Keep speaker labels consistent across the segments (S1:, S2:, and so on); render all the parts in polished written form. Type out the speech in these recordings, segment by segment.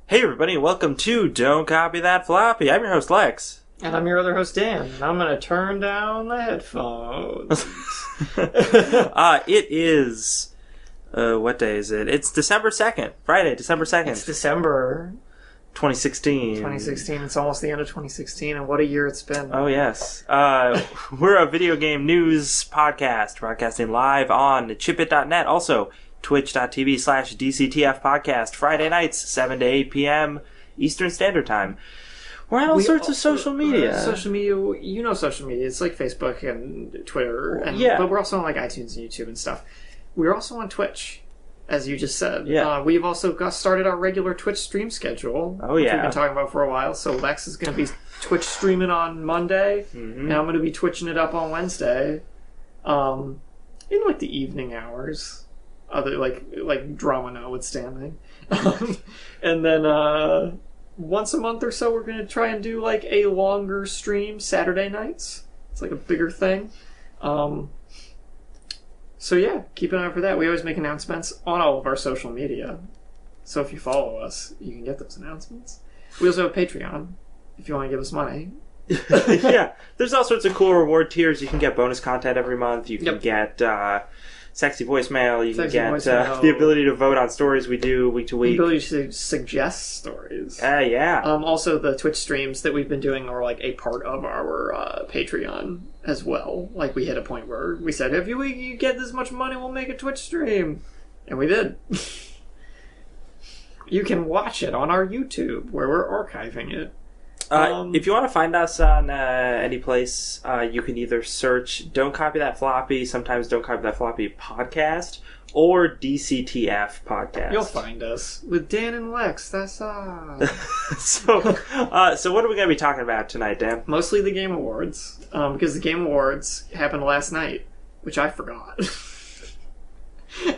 S1: Hey everybody, and welcome to Don't Copy That Floppy. I'm your host Lex.
S2: And I'm your other host Dan, and I'm going to turn down the headphones.
S1: It is, what day is it? It's December 2nd, Friday, December 2nd.
S2: It's December
S1: 2016.
S2: 2016, it's almost the end of 2016, and what a year it's been.
S1: Oh yes. We're a video game news podcast, broadcasting live on chipit.net, also twitch.tv/DCTF podcast, Friday nights, 7 to 8 p.m. Eastern Standard Time. We're on all sorts of social media.
S2: Social media, you know social media. It's like Facebook and Twitter. And,
S1: yeah.
S2: But we're also on like iTunes and YouTube and stuff. We're also on Twitch, as you just said.
S1: Yeah.
S2: We've also got started our regular Twitch stream schedule.
S1: Oh,
S2: which
S1: yeah.
S2: we've been talking about for a while. So Lex is going to be Twitch streaming on Monday, and I'm going to be twitching it up on Wednesday, in like the evening hours. Other like drama notwithstanding. And then once a month or so we're going to try and do like a longer stream Saturday nights. It's like a bigger thing. So yeah, keep an eye out for that. We always make announcements on all of our social media. So if you follow us, you can get those announcements. We also have Patreon if you want to give us money.
S1: Yeah, there's all sorts of cool reward tiers. You can get bonus content every month. You can get sexy voicemail. You can get the ability to vote on stories we do week to week.
S2: The ability to suggest stories.
S1: Yeah.
S2: Also, the Twitch streams that we've been doing are like a part of our Patreon as well. Like we hit a point where we said, if you get this much money, we'll make a Twitch stream. And we did. You can watch it on our YouTube where we're archiving it.
S1: If you want to find us on any place, you can either search Don't Copy That Floppy, sometimes Don't Copy That Floppy podcast, or DCTF podcast.
S2: You'll find us with Dan and Lex. That's
S1: So what are we going to be talking about tonight, Dan?
S2: Mostly the Game Awards, because the Game Awards happened last night, which I forgot.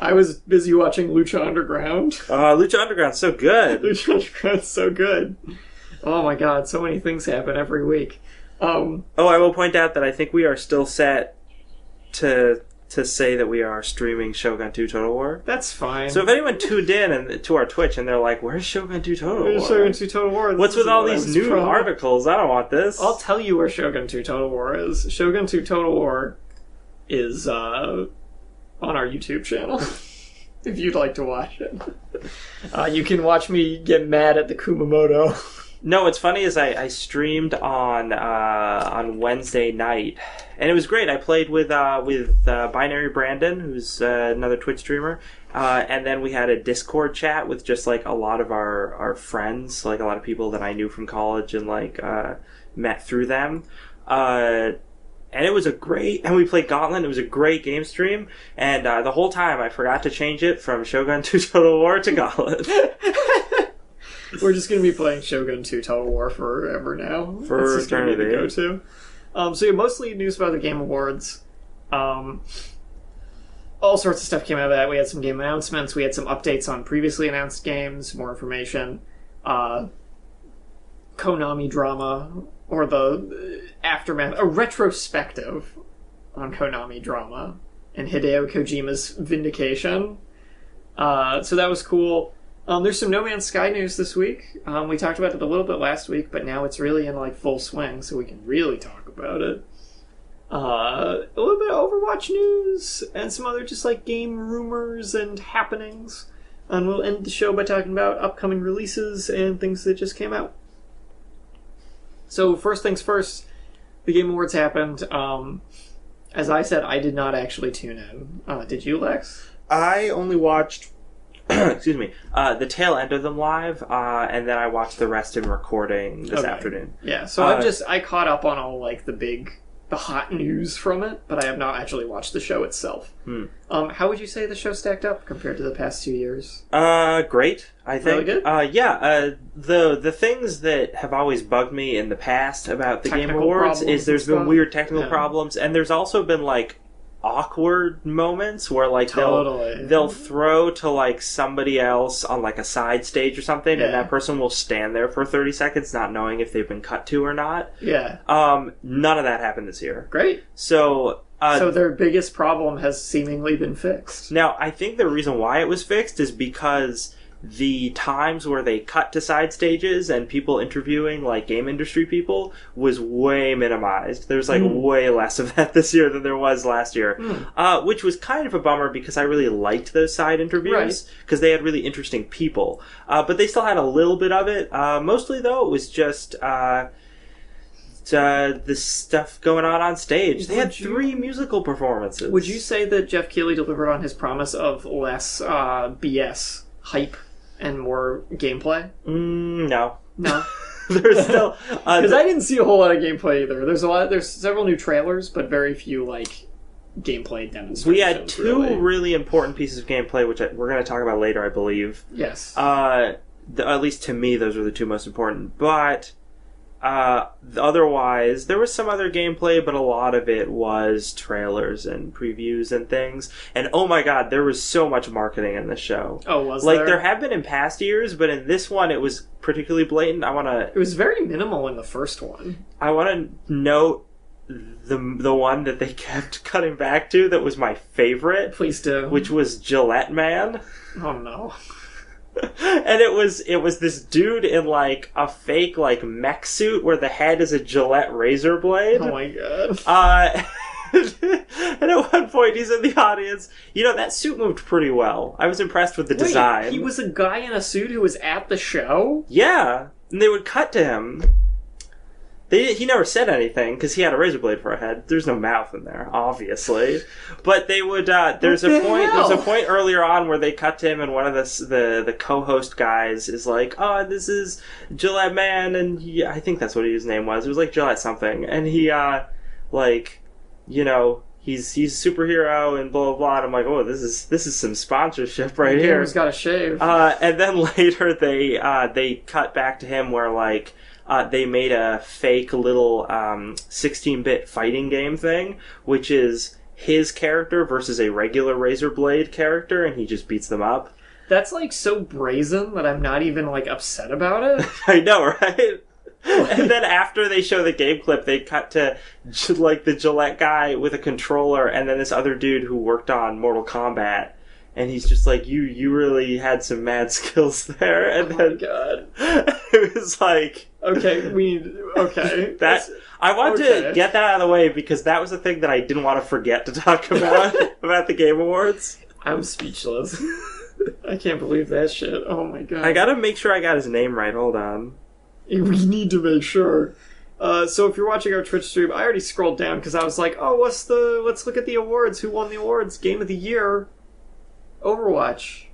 S2: I was busy watching Lucha Underground.
S1: Lucha Underground's so good.
S2: Lucha Underground's so good. Oh my god, so many things happen every week.
S1: I will point out that I think we are still set to say that we are streaming Shogun 2 Total War.
S2: That's fine.
S1: So if anyone tuned in to our Twitch and they're like, where's Shogun 2 Total War?
S2: Where's Shogun 2 Total War?
S1: What's with all these new articles? I don't want this.
S2: I'll tell you where Shogun 2 Total War is. Shogun 2 Total War is on our YouTube channel. If you'd like to watch it. You can watch me get mad at the Kumamoto.
S1: No, what's funny is I streamed on Wednesday night, and it was great. I played with Binary Brandon, who's another Twitch streamer, and then we had a Discord chat with just like a lot of our friends, like a lot of people that I knew from college and like met through them. And it was and we played Gauntlet. It was a great game stream, and the whole time I forgot to change it from Shogun 2 Total War to Gauntlet.
S2: We're just going to be playing Shogun 2 Total War forever now.
S1: For eternity.
S2: To go to. So yeah, mostly news about the Game Awards. All sorts of stuff came out of that. We had some game announcements. We had some updates on previously announced games, more information. Konami drama, or the aftermath, a retrospective on Konami drama, and Hideo Kojima's vindication. So that was cool. There's some No Man's Sky news this week. We talked about it a little bit last week, but now it's really in like full swing, so we can really talk about it. A little bit of Overwatch news, and some other just like game rumors and happenings. And we'll end the show by talking about upcoming releases and things that just came out. So first things first, the Game Awards happened. As I said, I did not actually tune in. Did you, Lex?
S1: I only watched excuse me, the tail end of them live, and then I watched the rest in recording this afternoon.
S2: Yeah, so I caught up on all like the hot news from it, but I have not actually watched the show itself. How would you say the show stacked up compared to the past 2 years?
S1: Great, I think.
S2: Really good?
S1: Yeah, the things that have always bugged me in the past about the Game Awards is there's been weird technical problems, and there's also been like awkward moments where like they'll throw to like somebody else on like a side stage or something, and that person will stand there for 30 seconds not knowing if they've been cut to or not. None of that happened this year.
S2: Great.
S1: So
S2: their biggest problem has seemingly been fixed.
S1: Now I think the reason why it was fixed is because the times where they cut to side stages and people interviewing like game industry people was way minimized. There's like way less of that this year than there was last year, which was kind of a bummer because I really liked those side interviews because they had really interesting people. But they still had a little bit of it. Mostly though, it was just the stuff going on stage. They had 3 musical performances.
S2: Would you say that Jeff Keighley delivered on his promise of less BS hype and more gameplay?
S1: No.
S2: There's still because I didn't see a whole lot of gameplay either. There's several new trailers, but very few like gameplay demonstrations.
S1: We had 2 really important pieces of gameplay, which we're going to talk about later, I believe.
S2: Yes.
S1: At least to me, those were the 2 most important. But otherwise, there was some other gameplay, but a lot of it was trailers and previews and things. And oh my god, there was so much marketing in this show.
S2: Oh, was
S1: there? Like, there have been in past years, but in this one, it was particularly blatant.
S2: It was very minimal in the first one.
S1: I want to note the one that they kept cutting back to that was my favorite.
S2: Please do.
S1: Which was Gillette Man.
S2: Oh no.
S1: And it was this dude in like a fake like mech suit where the head is a Gillette razor blade.
S2: Oh my god.
S1: And at one point he's in the audience. You know, that suit moved pretty well. I was impressed with the design.
S2: He was a guy in a suit who was at the show?
S1: Yeah. And they would cut to him. He never said anything because he had a razor blade for a head. There's no mouth in there, obviously. But they would. There's a point earlier on where they cut to him, and one of the co-host guys is like, "Oh, this is Gillette Man," and I think that's what his name was. It was like Gillette something, and he like, you know, he's a superhero and blah blah blah. And I'm like, oh, this is some sponsorship right here.
S2: He's got a shave.
S1: And then later they cut back to him where like. They made a fake little 16-bit fighting game thing, which is his character versus a regular Razor Blade character, and he just beats them up.
S2: That's, like, so brazen that I'm not even, like, upset about it.
S1: I know, right? And then after they show the game clip, they cut to, like, the Gillette guy with a controller, and then this other dude who worked on Mortal Kombat. And he's just like, you really had some mad skills there. And
S2: my god.
S1: It was like...
S2: Okay.
S1: I want to get that out of the way because that was the thing that I didn't want to forget to talk about the Game Awards.
S2: I'm speechless. I can't believe that shit. Oh my god.
S1: I gotta make sure I got his name right. Hold on.
S2: We need to make sure. So if you're watching our Twitch stream, I already scrolled down because I was like, oh, let's look at the awards. Who won the awards? Game of the Year. Overwatch.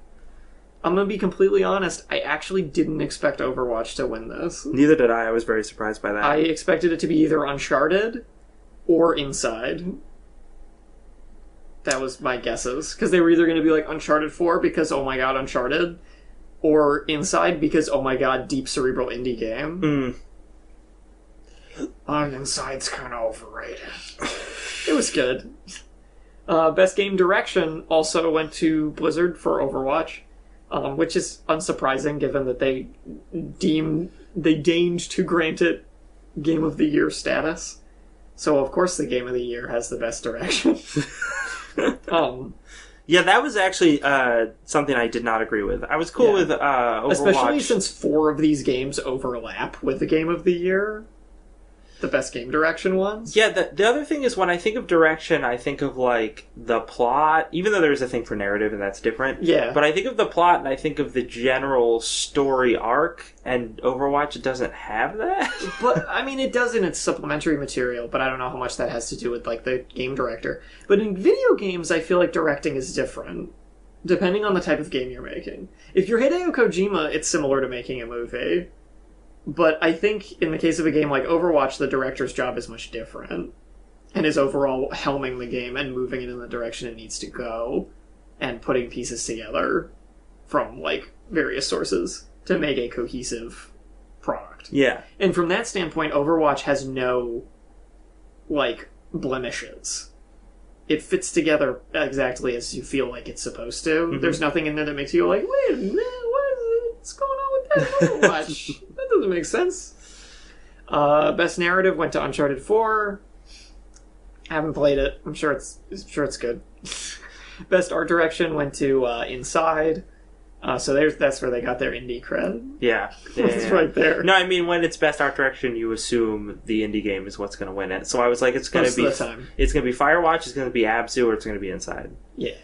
S2: I'm gonna be completely honest, I actually didn't expect Overwatch to win this.
S1: Neither did I. I was very surprised by that.
S2: I expected it to be either Uncharted or Inside. That was my guesses. Because they were either going to be like Uncharted 4 because, oh my god, Uncharted, or Inside because, oh my god, deep cerebral indie game. Inside's kind of overrated. It was good. Best Game Direction also went to Blizzard for Overwatch, which is unsurprising given that they deigned to grant it Game of the Year status. So of course the Game of the Year has the best direction.
S1: Yeah, that was actually something I did not agree with. I was cool with Overwatch.
S2: Especially since 4 of these games overlap with the Game of the Year. The best game direction ones.
S1: Yeah, the other thing is when I think of direction, I think of, like, the plot, even though there's a thing for narrative and that's different.
S2: Yeah.
S1: But I think of the plot and I think of the general story arc, and Overwatch doesn't have that.
S2: But, I mean, it does in its supplementary material, but I don't know how much that has to do with, like, the game director. But in video games, I feel like directing is different, depending on the type of game you're making. If you're Hideo Kojima, it's similar to making a movie. But I think in the case of a game like Overwatch, the director's job is much different. And is overall helming the game and moving it in the direction it needs to go. And putting pieces together from, like, various sources to make a cohesive product.
S1: Yeah.
S2: And from that standpoint, Overwatch has no, like, blemishes. It fits together exactly as you feel like it's supposed to. Mm-hmm. There's nothing in there that makes you like, wait a minute, what's going on with that Overwatch? That doesn't make sense. Best narrative went to Uncharted 4. I haven't played it. I'm sure it's good. Best art direction went to Inside. So that's where they got their indie cred.
S1: Yeah.
S2: It's right there.
S1: No, I mean, when it's best art direction, you assume the indie game is what's going to win it. So I was like, it's going to be Firewatch, it's going to be Abzu, or it's going to be Inside.
S2: Yeah.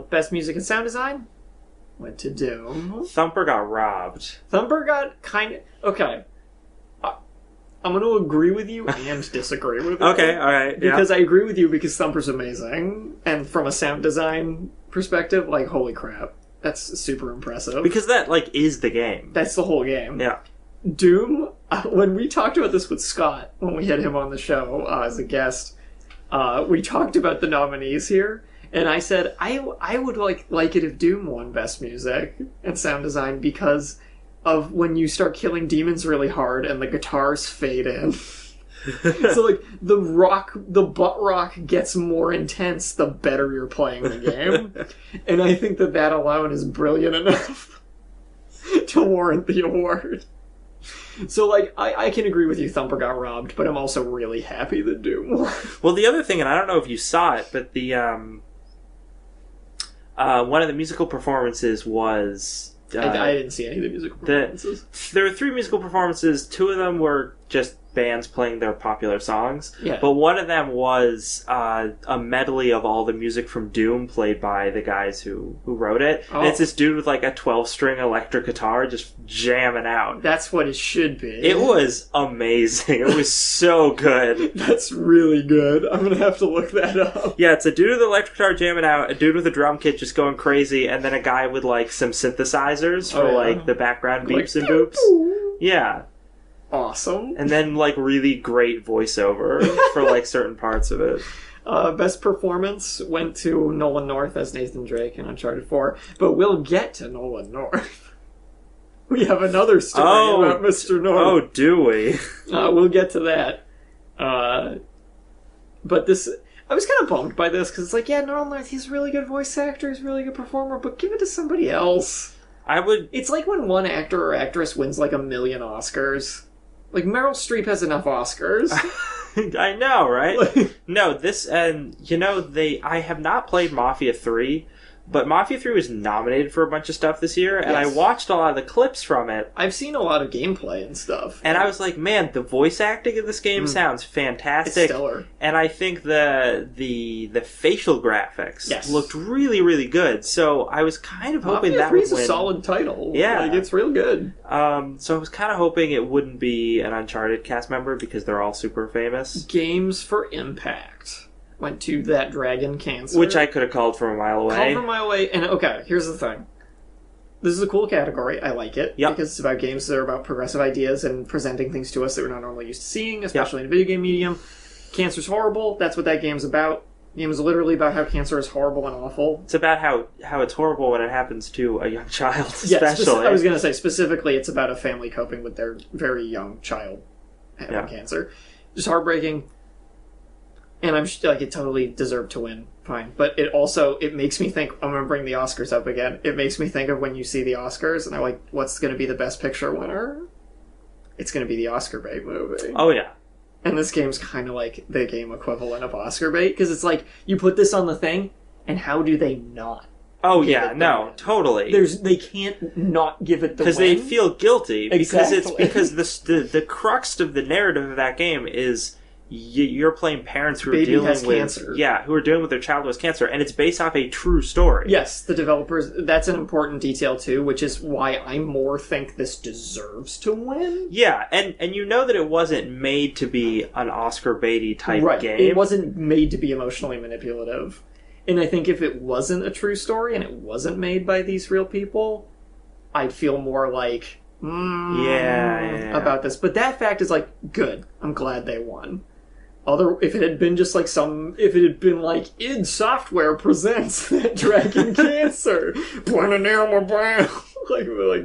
S2: Best music and sound design went to Doom.
S1: Thumper got robbed.
S2: Thumper got kind of... Okay. I'm going to agree with you and disagree with you.
S1: Okay, alright.
S2: Because I agree with you because Thumper's amazing. And from a sound design perspective, like, holy crap. That's super impressive.
S1: Because that, like, is the game.
S2: That's the whole game.
S1: Yeah.
S2: Doom, when we talked about this with Scott, when we had him on the show as a guest, we talked about the nominees here. And I said, I would like it if Doom won Best Music and Sound Design because of when you start killing demons really hard and the guitars fade in. So, like, the butt rock gets more intense the better you're playing the game. And I think that alone is brilliant enough to warrant the award. So, like, I can agree with you, Thumper got robbed, but I'm also really happy that Doom won.
S1: Well, the other thing, and I don't know if you saw it, but the one of the musical performances was...
S2: I didn't see any of the musical performances.
S1: There were 3 musical performances. 2 of them were just bands playing their popular songs.
S2: Yeah.
S1: But one of them was a medley of all the music from Doom played by the guys who wrote it.
S2: Oh.
S1: And it's this dude with like a 12-string electric guitar just jamming out.
S2: That's what it should be.
S1: It was amazing. It was so good.
S2: That's really good. I'm going to have to look that up.
S1: Yeah, it's a dude with an electric guitar jamming out, a dude with a drum kit just going crazy, and then a guy with like some synthesizers for like the background beeps and boops. Yeah.
S2: Awesome.
S1: And then, like, really great voiceover for, like, certain parts of it.
S2: Best performance went to Nolan North as Nathan Drake in Uncharted 4, but we'll get to Nolan North. We have another story about Mr. North.
S1: Oh, do we?
S2: We'll get to that. But this... I was kind of bummed by this, because it's like, yeah, Nolan North, he's a really good voice actor, he's a really good performer, but give it to somebody else. It's like when one actor or actress wins, like, 1 million Oscars. Like, Meryl Streep has enough Oscars.
S1: I know, right? No, this, and, you know, I have not played Mafia 3, but Mafia 3 was nominated for a bunch of stuff this year, and I watched a lot of the clips from it.
S2: I've seen a lot of gameplay and stuff.
S1: And I was like, man, the voice acting in this game sounds fantastic.
S2: It's stellar.
S1: And I think the facial graphics looked really, really good. So I was kind of hoping that would win.
S2: Mafia 3 is a solid title.
S1: Yeah.
S2: Like, it's real good.
S1: So I was kind of hoping it wouldn't be an Uncharted cast member because they're all super famous.
S2: Games for Impact went to That Dragon Cancer.
S1: Which I could have called from a mile away.
S2: Called from a mile away. And, okay, here's the thing. This is a cool category. I like it.
S1: Yep.
S2: Because it's about games that are about progressive ideas and presenting things to us that we're not normally used to seeing, especially in a video game medium. Cancer's horrible. That's what that game's about. The game is literally about how cancer is horrible and awful.
S1: It's about how it's horrible when it happens to a young child, especially.
S2: I was going to say, specifically, it's about a family coping with their very young child having cancer. Just heartbreaking. And I'm like, it totally deserved to win. Fine. But it makes me think, I'm going to bring the Oscars up again. It makes me think of when you see the Oscars, and they're like, what's going to be the Best Picture winner? It's going to be the Oscar bait movie.
S1: Oh, yeah.
S2: And this game's kind of like the game equivalent of Oscar bait, because it's like, you put this on the thing, and how do they not?
S1: Oh, yeah, no, totally.
S2: They can't not give it the win.
S1: Because they feel guilty.
S2: Exactly.
S1: Because the crux of the narrative of that game is you're playing parents who are dealing with
S2: cancer.
S1: Yeah, who are dealing with their child who has cancer, and it's based off a true story.
S2: Yes, the developers. That's an important detail too, which is why I more think this deserves to win.
S1: Yeah, and you know that it wasn't made to be an Oscar baity type game.
S2: It wasn't made to be emotionally manipulative. And I think if it wasn't a true story and it wasn't made by these real people, I'd feel more like about this. But that fact is like, good. I'm glad they won. If it had been just like if it had been like, id Software presents That Dragon Cancer, like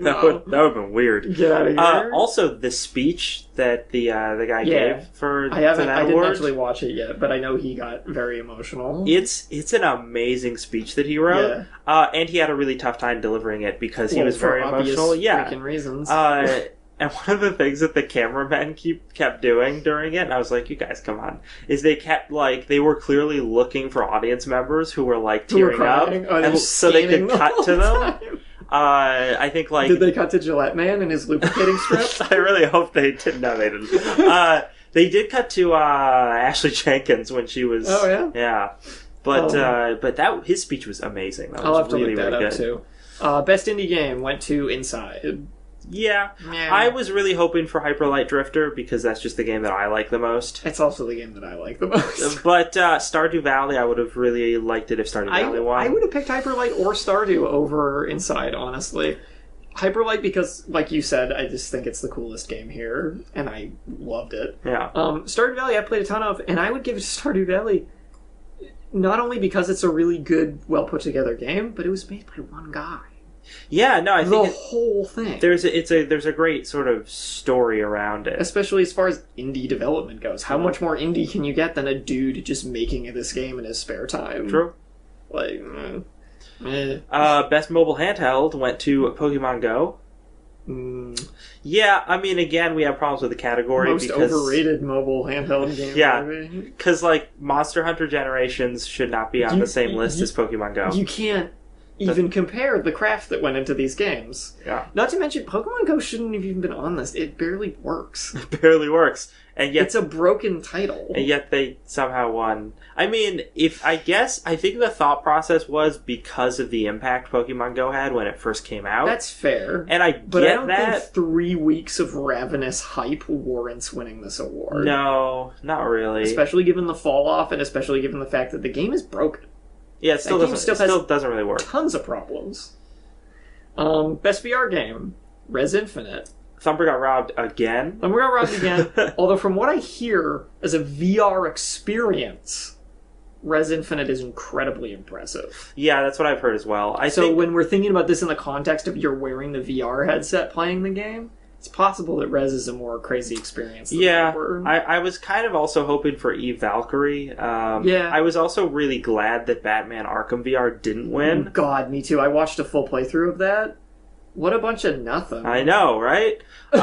S2: no.
S1: That would have been weird.
S2: Get out of here.
S1: Also, the speech that the guy gave for
S2: I
S1: didn't
S2: actually watch it yet, but I know he got very emotional.
S1: It's an amazing speech that he wrote, and he had a really tough time delivering it because he was very emotional. Yeah,
S2: freaking reasons.
S1: And one of the things that the cameramen kept doing during it, and I was like, you guys, come on, is they kept, like, they were clearly looking for audience members who were, like, tearing up, and so they could cut to them. I think, like...
S2: Did they cut to Gillette Man and his lubricating strips?
S1: I really hope they didn't. No, they didn't. They did cut to Ashley Jenkins when she was...
S2: Oh, yeah?
S1: Yeah. But his speech was amazing. That was
S2: I'll have to
S1: really,
S2: look that
S1: really
S2: up, too. Best indie game went to Inside.
S1: Yeah. I was really hoping for Hyper Light Drifter because that's just the game that I like the most.
S2: It's also the game that I like the most.
S1: But Stardew Valley, I would have really liked it if Stardew Valley won.
S2: I would have picked Hyper Light or Stardew over Inside, honestly. Hyper Light because, like you said, I just think it's the coolest game here, and I loved it.
S1: Yeah.
S2: Stardew Valley I played a ton of, and I would give it to Stardew Valley not only because it's a really good, well put together game, but it was made by one guy.
S1: Yeah, no, I think
S2: the whole thing.
S1: There's a great sort of story around it,
S2: especially as far as indie development goes. How much more indie can you get than a dude just making this game in his spare time?
S1: True.
S2: Like,
S1: best mobile handheld went to Pokemon Go. Yeah, I mean, again, we have problems with the category.
S2: Most overrated mobile handheld game.
S1: Yeah, because like Monster Hunter Generations should not be on the same list as Pokemon Go.
S2: You can't even compare the craft that went into these games.
S1: Yeah.
S2: Not to mention, Pokemon Go shouldn't have even been on this. It barely works.
S1: It barely works. And yet...
S2: It's a broken title.
S1: And yet they somehow won. I mean, I think the thought process was because of the impact Pokemon Go had when it first came out.
S2: That's fair.
S1: And I don't
S2: think 3 weeks of ravenous hype warrants winning this award.
S1: No, not really.
S2: Especially given the fall off, and especially given the fact that the game is broken.
S1: Yeah, it still doesn't really work.
S2: Tons of problems. Best VR game, Res Infinite.
S1: Thumper got robbed again.
S2: Although from what I hear, as a VR experience, Res Infinite is incredibly impressive.
S1: Yeah, that's what I've heard as well.
S2: When we're thinking about this in the context of you're wearing the VR headset playing the game, it's possible that Res is a more crazy experience than
S1: I was kind of also hoping for Eve Valkyrie. I was also really glad that Batman Arkham VR didn't win.
S2: God, me too. I watched a full playthrough of that. What a bunch of nothing.
S1: I know, right? And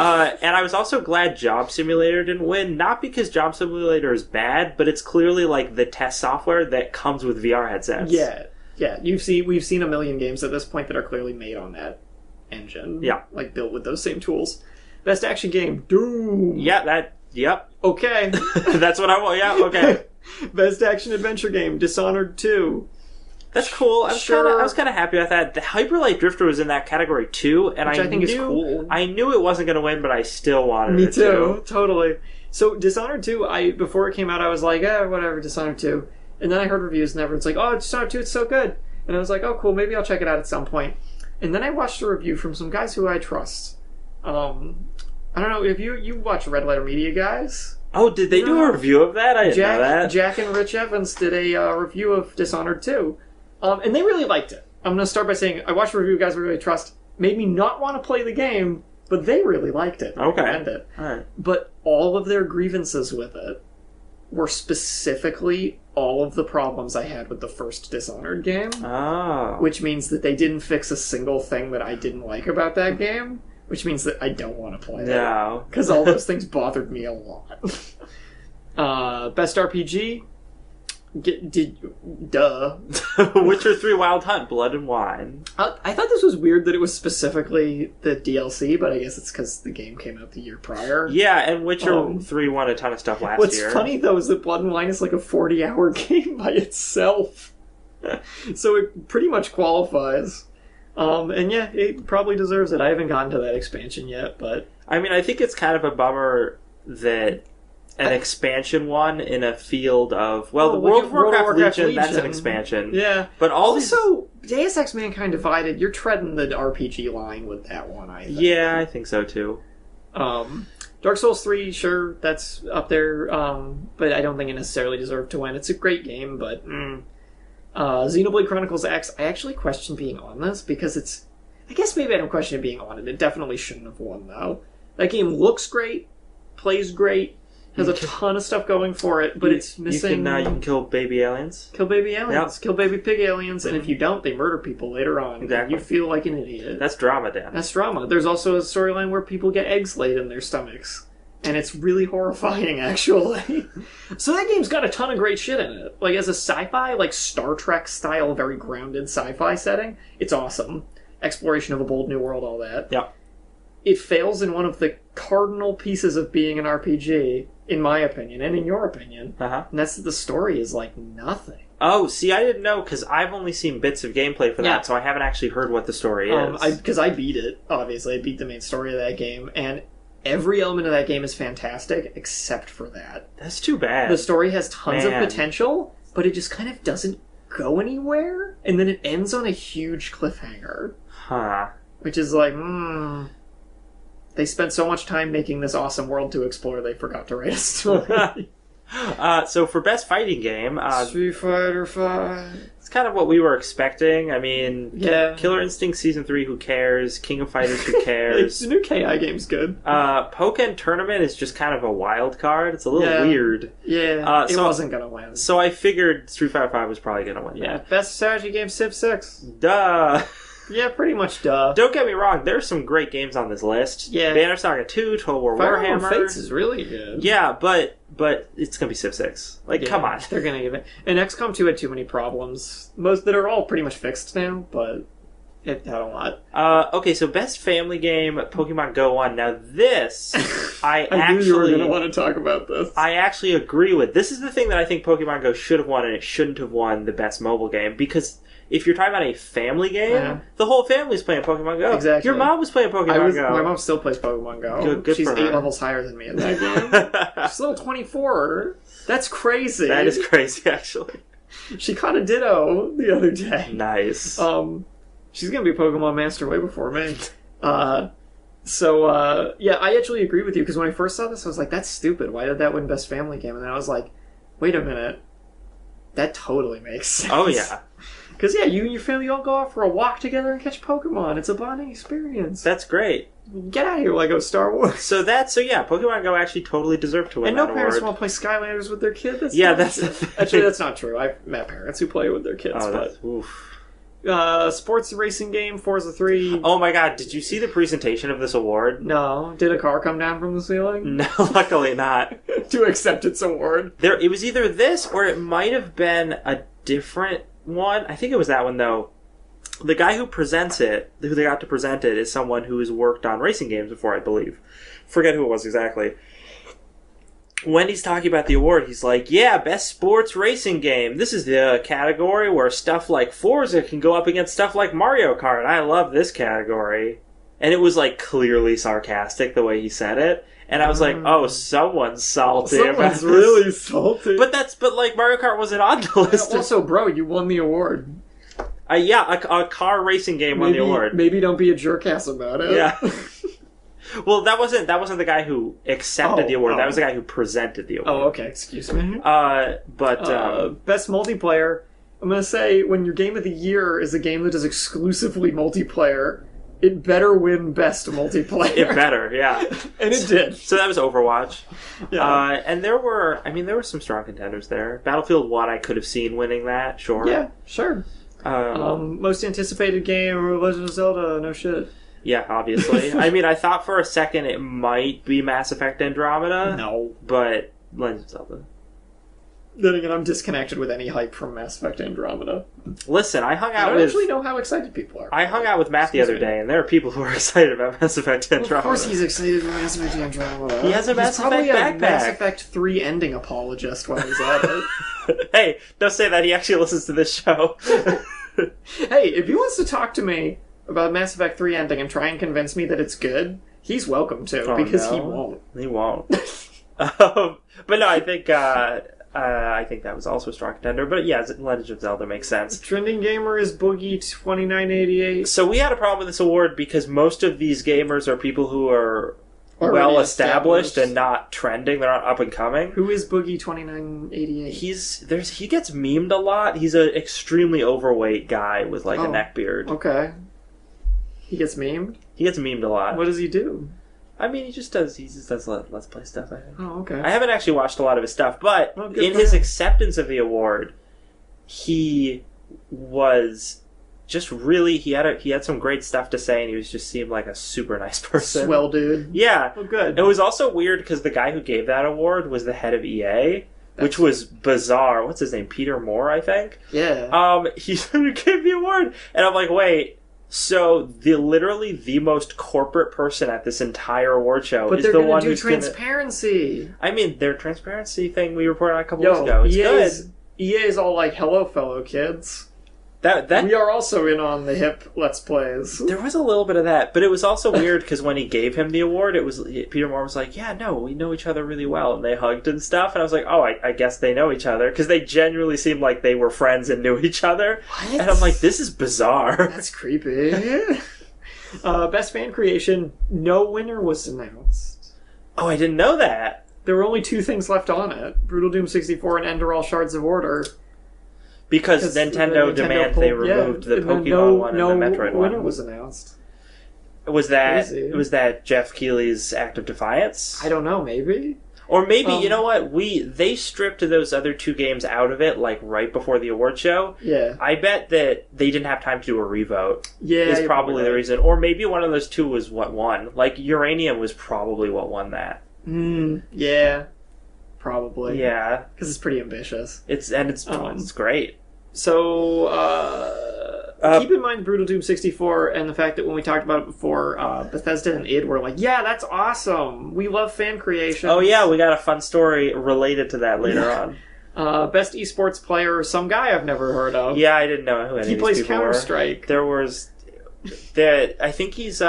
S1: I was also glad Job Simulator didn't win. Not because Job Simulator is bad, but it's clearly like the test software that comes with VR headsets.
S2: Yeah. We've seen a million games at this point that are clearly made on that engine.
S1: Yeah.
S2: Like built with those same tools. Best action game, Doom.
S1: Yep.
S2: Okay.
S1: That's what I want. Yeah, okay.
S2: Best action adventure game, Dishonored 2.
S1: That's cool. I was kind of happy with that. The Hyper Light Drifter was in that category too, and I think is cool. I knew it wasn't going to win, but I still wanted it to. Me too,
S2: totally. So Dishonored 2, before it came out, I was like, whatever, Dishonored 2. And then I heard reviews and everyone's like, oh, Dishonored 2, it's so good. And I was like, oh, cool, maybe I'll check it out at some point. And then I watched a review from some guys who I trust. I don't know, if you watch Red Letter Media guys?
S1: Oh, did they do a review of that? I didn't know that.
S2: Jack and Rich Evans did a review of Dishonored 2. And they really liked it. I'm going to start by saying I watched a review of guys I really trust. Made me not want to play the game, but they really liked it.
S1: Okay.
S2: Recommend it.
S1: All right.
S2: But all of their grievances with it were specifically all of the problems I had with the first Dishonored game.
S1: Oh.
S2: Which means that they didn't fix a single thing that I didn't like about that game. Which means that I don't want to play it.
S1: No.
S2: Because all those things bothered me a lot. Best RPG? Duh.
S1: Witcher 3 Wild Hunt, Blood and Wine.
S2: I thought this was weird that it was specifically the DLC, but I guess it's because the game came out the year prior.
S1: Yeah, and Witcher 3 won a ton of stuff last year.
S2: What's funny, though, is that Blood and Wine is like a 40-hour game by itself. So it pretty much qualifies. And yeah, it probably deserves it. I haven't gotten to that expansion yet, but...
S1: I mean, I think it's kind of a bummer that an expansion won in a field of... Well, the World of Warcraft Legion, that's an expansion.
S2: Yeah.
S1: But also,
S2: Deus Ex Mankind Divided, you're treading the RPG line with that one, I think.
S1: Yeah, I think so, too.
S2: Dark Souls 3, sure, that's up there, but I don't think it necessarily deserved to win. It's a great game, but... Xenoblade Chronicles X, I actually question being on this, because it's... I guess maybe I don't question it being on it. It definitely shouldn't have won, though. That game looks great, plays great, Has a ton of stuff going for it, but it's missing...
S1: You can kill baby aliens.
S2: Kill baby aliens. Yep. Kill baby pig aliens, and if you don't, they murder people later on.
S1: Exactly.
S2: You feel like an idiot.
S1: That's drama, Dan.
S2: That's drama. There's also a storyline where people get eggs laid in their stomachs. And it's really horrifying, actually. So that game's got a ton of great shit in it. Like, as a sci-fi, like Star Trek-style, very grounded sci-fi setting, it's awesome. Exploration of a bold new world, all that.
S1: Yeah.
S2: It fails in one of the cardinal pieces of being an RPG, in my opinion, and in your opinion.
S1: Uh-huh.
S2: And that's that the story is, like, nothing.
S1: Oh, see, I didn't know, because I've only seen bits of gameplay for that, so I haven't actually heard what the story is.
S2: Because I beat it, obviously. I beat the main story of that game, and every element of that game is fantastic, except for that.
S1: That's too bad.
S2: The story has tons of potential, but it just kind of doesn't go anywhere, and then it ends on a huge cliffhanger.
S1: Huh.
S2: Which is like, they spent so much time making this awesome world to explore, they forgot to write a story.
S1: So for best fighting game...
S2: Street Fighter V.
S1: It's kind of what we were expecting. I mean,
S2: yeah.
S1: Killer Instinct Season 3, who cares? King of Fighters, who cares?
S2: The new KI game's good.
S1: Pokken Tournament is just kind of a wild card. It's a little weird.
S2: Yeah, it wasn't going to win.
S1: So I figured Street Fighter V was probably going to win.
S2: Yeah, best strategy game, Civ 6.
S1: Duh.
S2: Yeah, pretty much duh.
S1: Don't get me wrong, there's some great games on this list.
S2: Yeah.
S1: Banner Saga 2, Total War
S2: Fire
S1: Warhammer.
S2: Emblem Fates is really good.
S1: Yeah, but it's going to be Civ 6. Like, come on.
S2: They're going to give it. And XCOM 2 had too many problems. Most that are all pretty much fixed now, but it had a lot.
S1: Okay, so best family game, Pokemon Go 1. Now this, I
S2: knew you were going to want to talk about this.
S1: I actually agree with. This is the thing that I think Pokemon Go should have won, and it shouldn't have won the best mobile game, because... If you're talking about a family game, the whole family's playing Pokemon Go.
S2: Exactly.
S1: Your mom was playing Pokemon Go.
S2: My mom still plays Pokemon Go.
S1: Good
S2: She's
S1: for
S2: 8
S1: her.
S2: levels higher than me in that game. She's level 24. That's crazy.
S1: That is crazy, actually.
S2: She caught a Ditto the other day.
S1: Nice.
S2: She's going to be a Pokemon master way before me. Yeah, I actually agree with you, because when I first saw this, I was like, that's stupid. Why did that win Best Family Game? And then I was like, wait a minute. That totally makes sense.
S1: Oh, yeah.
S2: Because, yeah, you and your family all go out for a walk together and catch Pokemon. It's a bonding experience.
S1: That's great.
S2: Get out of here, Lego Star Wars.
S1: So yeah, Pokemon Go actually totally deserved to win
S2: and
S1: that
S2: no parents
S1: award.
S2: want to play Skylanders with their kid. That's
S1: actually,
S2: that's not true. I've met parents who play with their kids. Sports racing game, Forza 3.
S1: Oh my god, did you see the presentation of this award?
S2: No. Did a car come down from the ceiling?
S1: No, luckily not.
S2: To accept its award.
S1: It was either this, or it might have been a different one. I think it was that one, though. The guy who presents it, who they got to present it, is someone who has worked on racing games before, I believe. Forget who it was exactly. When he's talking about the award, he's like, yeah, best sports racing game. This is the category where stuff like Forza can go up against stuff like Mario Kart. I love this category. And it was, like, clearly sarcastic the way he said it. And I was like, oh, someone's salty.
S2: Someone's really salty.
S1: But like, Mario Kart wasn't on the list.
S2: Also, bro, you won the award.
S1: A car racing game won the award.
S2: Maybe don't be a jerk-ass about it.
S1: Yeah. Well, that wasn't the guy who accepted the award. That was the guy who presented the award.
S2: Oh, okay. Excuse me.
S1: Best
S2: multiplayer. I'm going to say, when your game of the year is a game that is exclusively multiplayer, it better win best multiplayer.
S1: It better, yeah.
S2: And it did.
S1: So that was Overwatch.
S2: Yeah.
S1: And there were some strong contenders there. Battlefield 1, I could have seen winning that, sure.
S2: Yeah, sure. Most anticipated game, Legend of Zelda, no shit.
S1: Yeah, obviously. I mean, I thought for a second it might be Mass Effect Andromeda.
S2: No.
S1: But Legend of Zelda.
S2: Then again, I'm disconnected with any hype from Mass Effect Andromeda.
S1: Listen, I
S2: don't actually know how excited people are.
S1: I hung out with Matt the other day, and there are people who are excited about Mass Effect Andromeda.
S2: Of course he's excited about Mass Effect Andromeda.
S1: He has a Mass Effect backpack.
S2: He's probably a Mass Effect 3 ending apologist when he's at it.
S1: Hey, don't say that. He actually listens to this show.
S2: Hey, if he wants to talk to me about Mass Effect 3 ending and try and convince me that it's good, he's welcome to, because he won't.
S1: He won't. But no, I think that was also a strong contender. But yeah, Legend of Zelda makes sense.
S2: Trending gamer is Boogie2988.
S1: So we had a problem with this award because most of these gamers are people who are well established and not trending. They're not up and coming.
S2: Who is Boogie2988?
S1: He gets memed a lot. He's an extremely overweight guy with like a neck beard.
S2: Okay. He gets memed?
S1: He gets memed a lot.
S2: What does he do?
S1: I mean, he just does let's play stuff, I think.
S2: Oh, okay.
S1: I haven't actually watched a lot of his stuff, but in his acceptance of the award, he was just really he had some great stuff to say, and he just seemed like a super nice person.
S2: Swell dude.
S1: Yeah.
S2: Oh, good.
S1: It was also weird because the guy who gave that award was the head of EA, which was bizarre. What's his name? Peter Moore, I think.
S2: Yeah.
S1: He gave the award, and I'm like, wait. So literally the most corporate person at this entire award show is the one who's
S2: transparency.
S1: I mean, their transparency thing we reported on a couple weeks ago. It's good.
S2: EA is all like, "Hello, fellow kids.
S1: That
S2: we are also in on the hip Let's Plays."
S1: There was a little bit of that, but it was also weird because when he gave him the award, Peter Moore was like, "Yeah, no, we know each other really well," and they hugged and stuff. And I was like, "Oh, I guess they know each other," because they genuinely seemed like they were friends and knew each other.
S2: What?
S1: And I'm like, "This is bizarre."
S2: That's creepy. Best fan creation, no winner was announced.
S1: Oh, I didn't know that.
S2: There were only 2 things left on it: Brutal Doom 64 and Ender All Shards of Order.
S1: Because Nintendo demanded they removed the Pokemon one and the Metroid one.
S2: No winner was announced.
S1: Was that Jeff Keighley's act of defiance?
S2: I don't know, maybe.
S1: Or maybe, you know what? They stripped those other 2 games out of it, like, right before the award show.
S2: Yeah.
S1: I bet that they didn't have time to do a revote.
S2: Yeah.
S1: Is probably the reason. Or maybe one of those 2 was what won. Like, Uranium was probably what won that.
S2: Yeah. Probably.
S1: Yeah.
S2: Because it's pretty ambitious.
S1: It's great.
S2: So, keep in mind Brutal Doom 64 and the fact that when we talked about it before, Bethesda and id were like, yeah, that's awesome. We love fan creation.
S1: Oh, yeah, we got a fun story related to that later on.
S2: Best esports player, some guy I've never heard of.
S1: Yeah, I didn't know who any of these people were.
S2: He plays Counter-Strike.
S1: There was... I think he's...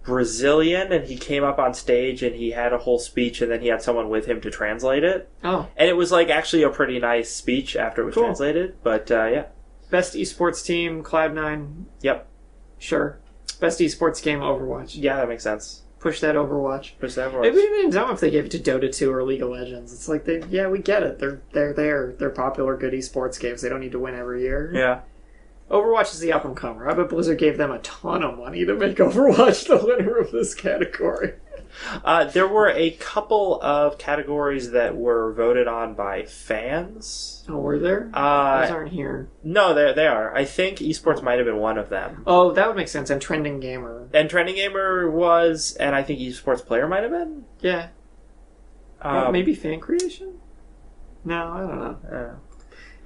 S1: Brazilian, and he came up on stage and he had a whole speech, and then he had someone with him to translate it.
S2: Oh.
S1: And it was like actually a pretty nice speech after it was translated, but yeah.
S2: Best esports team, Cloud9.
S1: Yep.
S2: Sure. Best esports game, Overwatch.
S1: Yeah, that makes sense.
S2: Push that Overwatch.
S1: It would
S2: have been dumb if they gave it to Dota 2 or League of Legends. It's like, we get it. They're there. They're popular, good esports games. They don't need to win every year.
S1: Yeah.
S2: Overwatch is the up-and-comer. I bet Blizzard gave them a ton of money to make Overwatch the winner of this category.
S1: There were a couple of categories that were voted on by fans.
S2: Oh, were there? Those aren't here.
S1: No, they are. I think esports might have been one of them.
S2: Oh, that would make sense. And Trending Gamer.
S1: And Trending Gamer was, and I think esports player might have been?
S2: Yeah. Maybe fan creation? No, I don't know.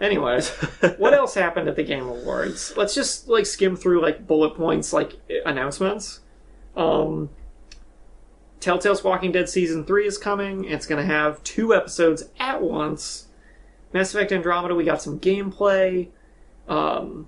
S2: Anyway, what else happened at the Game Awards? Let's just skim through bullet points, announcements. Telltale's Walking Dead Season 3 is coming. It's going to have 2 episodes at once. Mass Effect Andromeda, we got some gameplay. Halo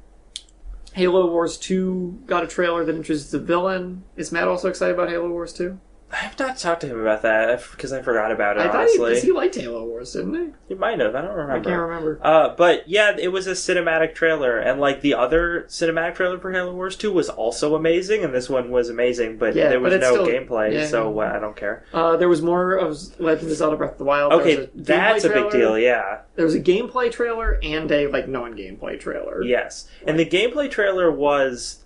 S2: Wars 2 got a trailer that introduces the villain. Is Matt also excited about Halo Wars 2?
S1: I have not talked to him about that because I forgot about it,
S2: honestly. He liked Halo Wars, didn't he?
S1: He might have. I don't remember.
S2: I can't remember.
S1: But yeah, it was a cinematic trailer, and the other cinematic trailer for Halo Wars 2 was also amazing, and this one was amazing, but there was no gameplay, so I don't care.
S2: There was more of Legend of Zelda Breath of the Wild.
S1: Okay, that's a big deal, yeah.
S2: There was a gameplay trailer and a non-gameplay trailer.
S1: Yes. And the gameplay trailer was...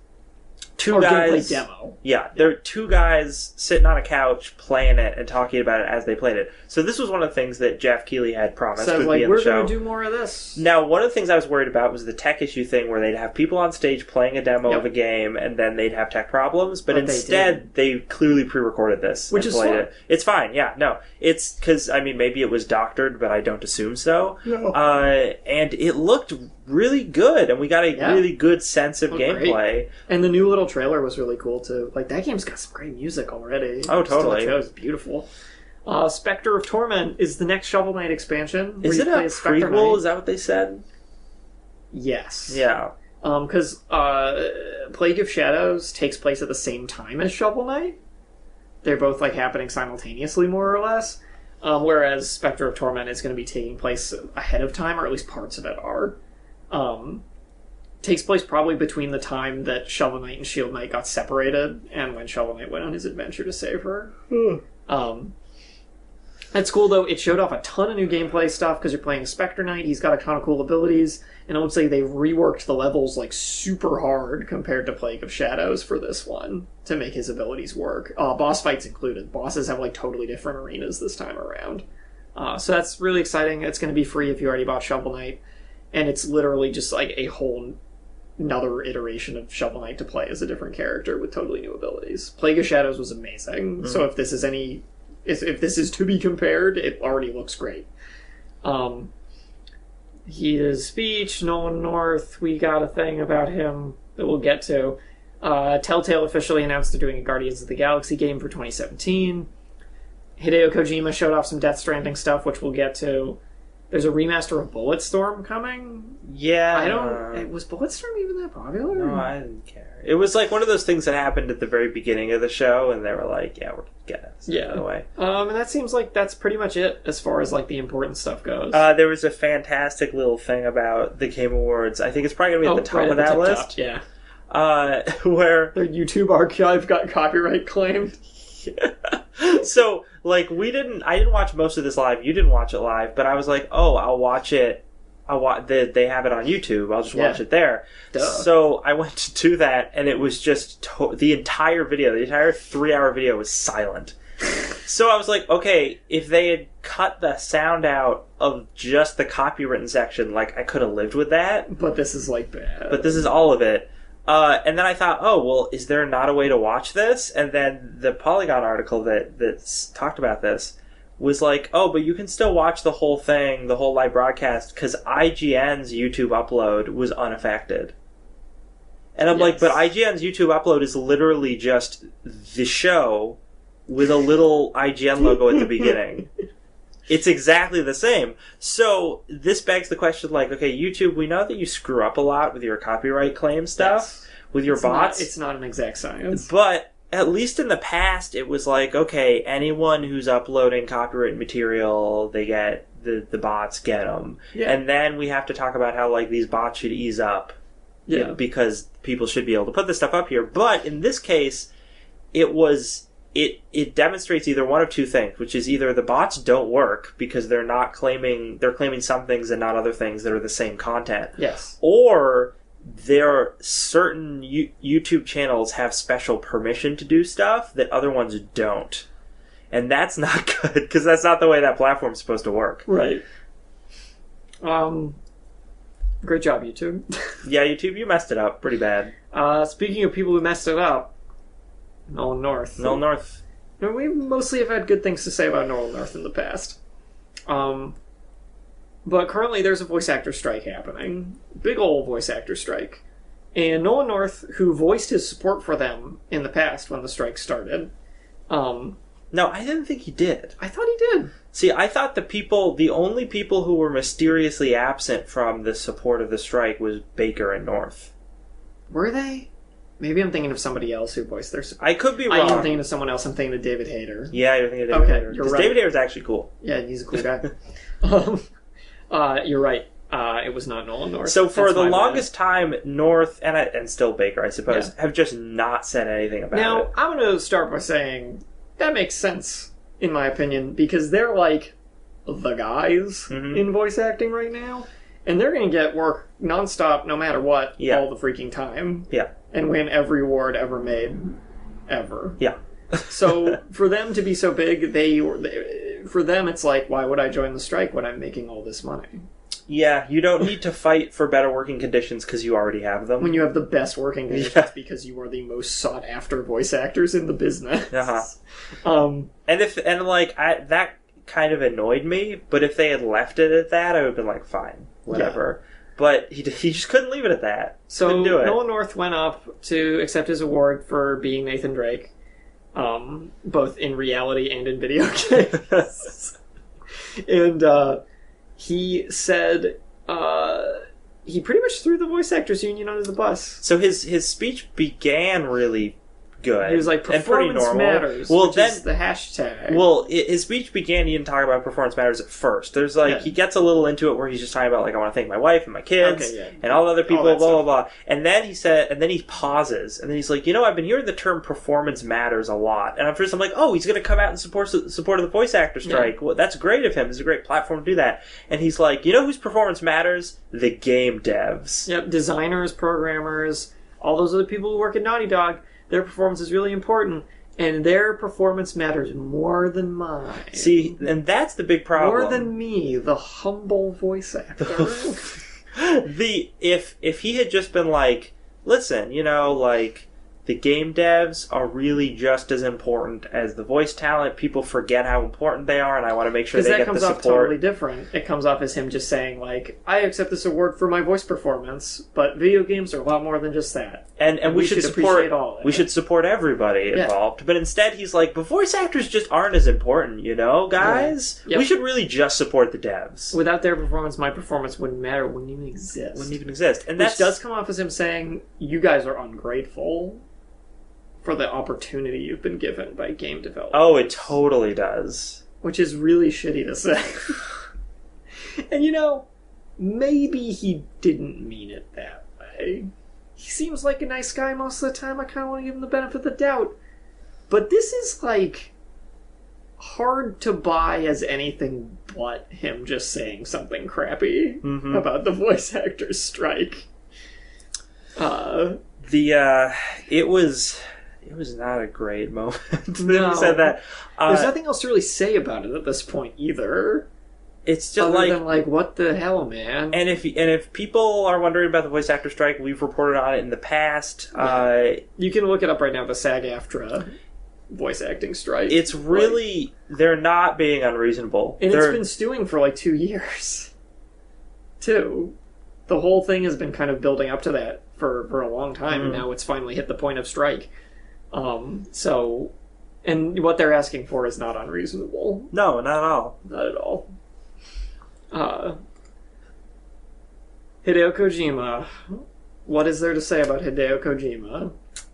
S1: 2 guys,
S2: gameplay demo.
S1: Yeah, there are 2 guys sitting on a couch playing it and talking about it as they played it. So this was one of the things that Jeff Keighley had promised would be in the show.
S2: We're going to do more of this.
S1: Now, one of the things I was worried about was the tech issue thing where they'd have people on stage playing a demo of a game and then they'd have tech problems. But instead, they clearly pre-recorded this
S2: and played it.
S1: It's fine, yeah. No, it's because, maybe it was doctored, but I don't assume so.
S2: No.
S1: And it looked really good, and we got a really good sense of gameplay.
S2: Great. And the new little trailer was really cool too. That game's got some great music already.
S1: Oh, totally.
S2: It was beautiful. Spectre of Torment is the next Shovel Knight expansion.
S1: Is it a prequel? Is that what they said?
S2: Yes.
S1: Yeah.
S2: Because Plague of Shadows takes place at the same time as Shovel Knight. They're both happening simultaneously, more or less. Whereas Spectre of Torment is going to be taking place ahead of time, or at least parts of it are. Takes place probably between the time that Shovel Knight and Shield Knight got separated and when Shovel Knight went on his adventure to save her. That's cool, though. It showed off a ton of new gameplay stuff because you're playing Spectre Knight. He's got a ton of cool abilities. And I would say they've reworked the levels like super hard compared to Plague of Shadows for this one to make his abilities work. Boss fights included. Bosses have like totally different arenas this time around. So that's really exciting. It's going to be free if you already bought Shovel Knight. And it's literally just like a whole another iteration of Shovel Knight to play as a different character with totally new abilities. Plague of Shadows was amazing. So if this is if this is to be compared, it already looks great. His speech, Nolan North, we got a thing about him that we'll get to. Telltale officially announced they're doing a Guardians of the Galaxy game for 2017. Hideo Kojima showed off some Death Stranding stuff, which we'll get to. There's a remaster of Bulletstorm coming.
S1: Yeah.
S2: Was Bulletstorm even that popular?
S1: No, I didn't care. It was like one of those things that happened at the very beginning of the show, and they were like, yeah, we're getting it. Out of the way.
S2: And that seems like that's pretty much it as far as like the important stuff goes.
S1: There was a fantastic little thing about the Game Awards. I think it's probably going to be at the top of that list.
S2: Yeah.
S1: Where
S2: their YouTube archive got copyright claimed.
S1: So, like, I didn't watch most of this live. You didn't watch it live, but I was like, oh, I'll watch it. They have it on YouTube. I'll just watch it there.
S2: Duh.
S1: So I went to do that, and it was just the entire 3-hour video was silent. So I was like, okay, if they had cut the sound out of just the copywritten section, like, I could have lived with that.
S2: But this is, like, bad.
S1: But this is all of it. And then I thought, oh, well, is there not a way to watch this? And then the Polygon article that talked about this was like, oh, but you can still watch the whole thing, the whole live broadcast, because IGN's YouTube upload was unaffected. And I'm like, but IGN's YouTube upload is literally just the show with a little IGN logo at the beginning. It's exactly the same. So this begs the question, like, okay, YouTube, we know that you screw up a lot with your copyright claim stuff, with your bots.
S2: It's not an exact science.
S1: But at least in the past, it was like, okay, anyone who's uploading copyright material, they get, the bots get them.
S2: Yeah.
S1: And then we have to talk about how, like, these bots should ease up.
S2: Yeah.
S1: Because people should be able to put this stuff up here. But in this case, it demonstrates either one of two things, which is either the bots don't work because they're claiming some things and not other things that are the same content.
S2: Yes.
S1: Or there are certain YouTube channels have special permission to do stuff that other ones don't. And that's not good, because that's not the way that platform's supposed to work.
S2: Right. Great job, YouTube.
S1: Yeah, YouTube, you messed it up pretty bad.
S2: Speaking of people who messed it up, Nolan North.
S1: Nolan North.
S2: No, we mostly have had good things to say about Nolan North in the past. But currently there's a voice actor strike happening. Big ol' voice actor strike. And Nolan North, who voiced his support for them in the past when the strike started...
S1: No, I didn't think he did.
S2: I thought he did.
S1: See, I thought the only people who were mysteriously absent from the support of the strike was Baker and North.
S2: Were they? Maybe I'm thinking of somebody else who voiced their support.
S1: I could be wrong.
S2: I am thinking of someone else. I'm thinking of David Hayter.
S1: Yeah, you're thinking of David Hayter.
S2: You're right.
S1: David Hayter's actually cool.
S2: Yeah, he's a cool guy. You're right. It was not Nolan North.
S1: So for the longest time, North and still Baker, I suppose, have just not said anything about it.
S2: Now, I'm going to start by saying that makes sense, in my opinion, because they're like the guys in voice acting right now, and they're going to get work nonstop, no matter what, all the freaking time.
S1: Yeah.
S2: And win every award ever made, ever.
S1: Yeah.
S2: So for them to be so big, for them it's like, why would I join the strike when I'm making all this money?
S1: Yeah, you don't need to fight for better working conditions because you already have them.
S2: When you have the best working conditions because you are the most sought after voice actors in the business.
S1: That kind of annoyed me, but if they had left it at that, I would have been like, fine, whatever. Yeah. But he just couldn't leave it at that.
S2: So
S1: couldn't do it.
S2: Nolan North went up to accept his award for being Nathan Drake, both in reality and in video games. And he said he pretty much threw the voice actors union under the bus.
S1: So his speech began really good.
S2: He was like,
S1: and pretty
S2: performance
S1: normal.
S2: matters,
S1: Well,
S2: which
S1: then
S2: is the hashtag.
S1: Well, his speech began. He didn't talk about performance matters at first. There's he gets a little into it where he's just talking about I want to thank my wife and my kids and all the other people, blah blah blah. And then he pauses, and then he's like, I've been hearing the term performance matters a lot. And at first I'm like, oh, he's going to come out and support the voice actor strike. Yeah. Well, that's great of him. It's a great platform to do that. And he's like, whose performance matters? The game devs.
S2: Yep, designers, programmers, all those other people who work at Naughty Dog. Their performance is really important. And their performance matters more than mine.
S1: See, and that's the big problem.
S2: More than me, the humble voice actor.
S1: If he had just been like, listen, the game devs are really just as important as the voice talent. People forget how important they are, and I want to make sure they get the support. Because that comes off totally different.
S2: It comes off as him just saying, I accept this award for my voice performance, but video games are a lot more than just that.
S1: And we should support all that. We should support everybody involved. But instead, he's like, but voice actors just aren't as important, guys? Yeah. Yep. We should really just support the devs.
S2: Without their performance, my performance wouldn't matter, wouldn't even exist.
S1: And
S2: which does come off as him saying, you guys are ungrateful for the opportunity you've been given by game developers.
S1: Oh, it totally does.
S2: Which is really shitty to say. And maybe he didn't mean it that way. He seems like a nice guy most of the time. I kind of want to give him the benefit of the doubt. But this is, hard to buy as anything but him just saying something crappy about the voice actor's strike.
S1: It was not a great moment.
S2: No.
S1: He said that.
S2: There's nothing else to really say about it at this point either.
S1: It's just
S2: other than what the hell, man.
S1: And if people are wondering about the voice actor strike, we've reported on it in the past. Yeah.
S2: You can look it up right now. The SAG-AFTRA voice acting strike.
S1: It's really they're not being unreasonable,
S2: and it's been stewing for 2 years. Too. The whole thing has been kind of building up to that for a long time, and now it's finally hit the point of strike. And what they're asking for is not unreasonable.
S1: No, not at all.
S2: Not at all. Hideo Kojima. What is there to say about Hideo Kojima?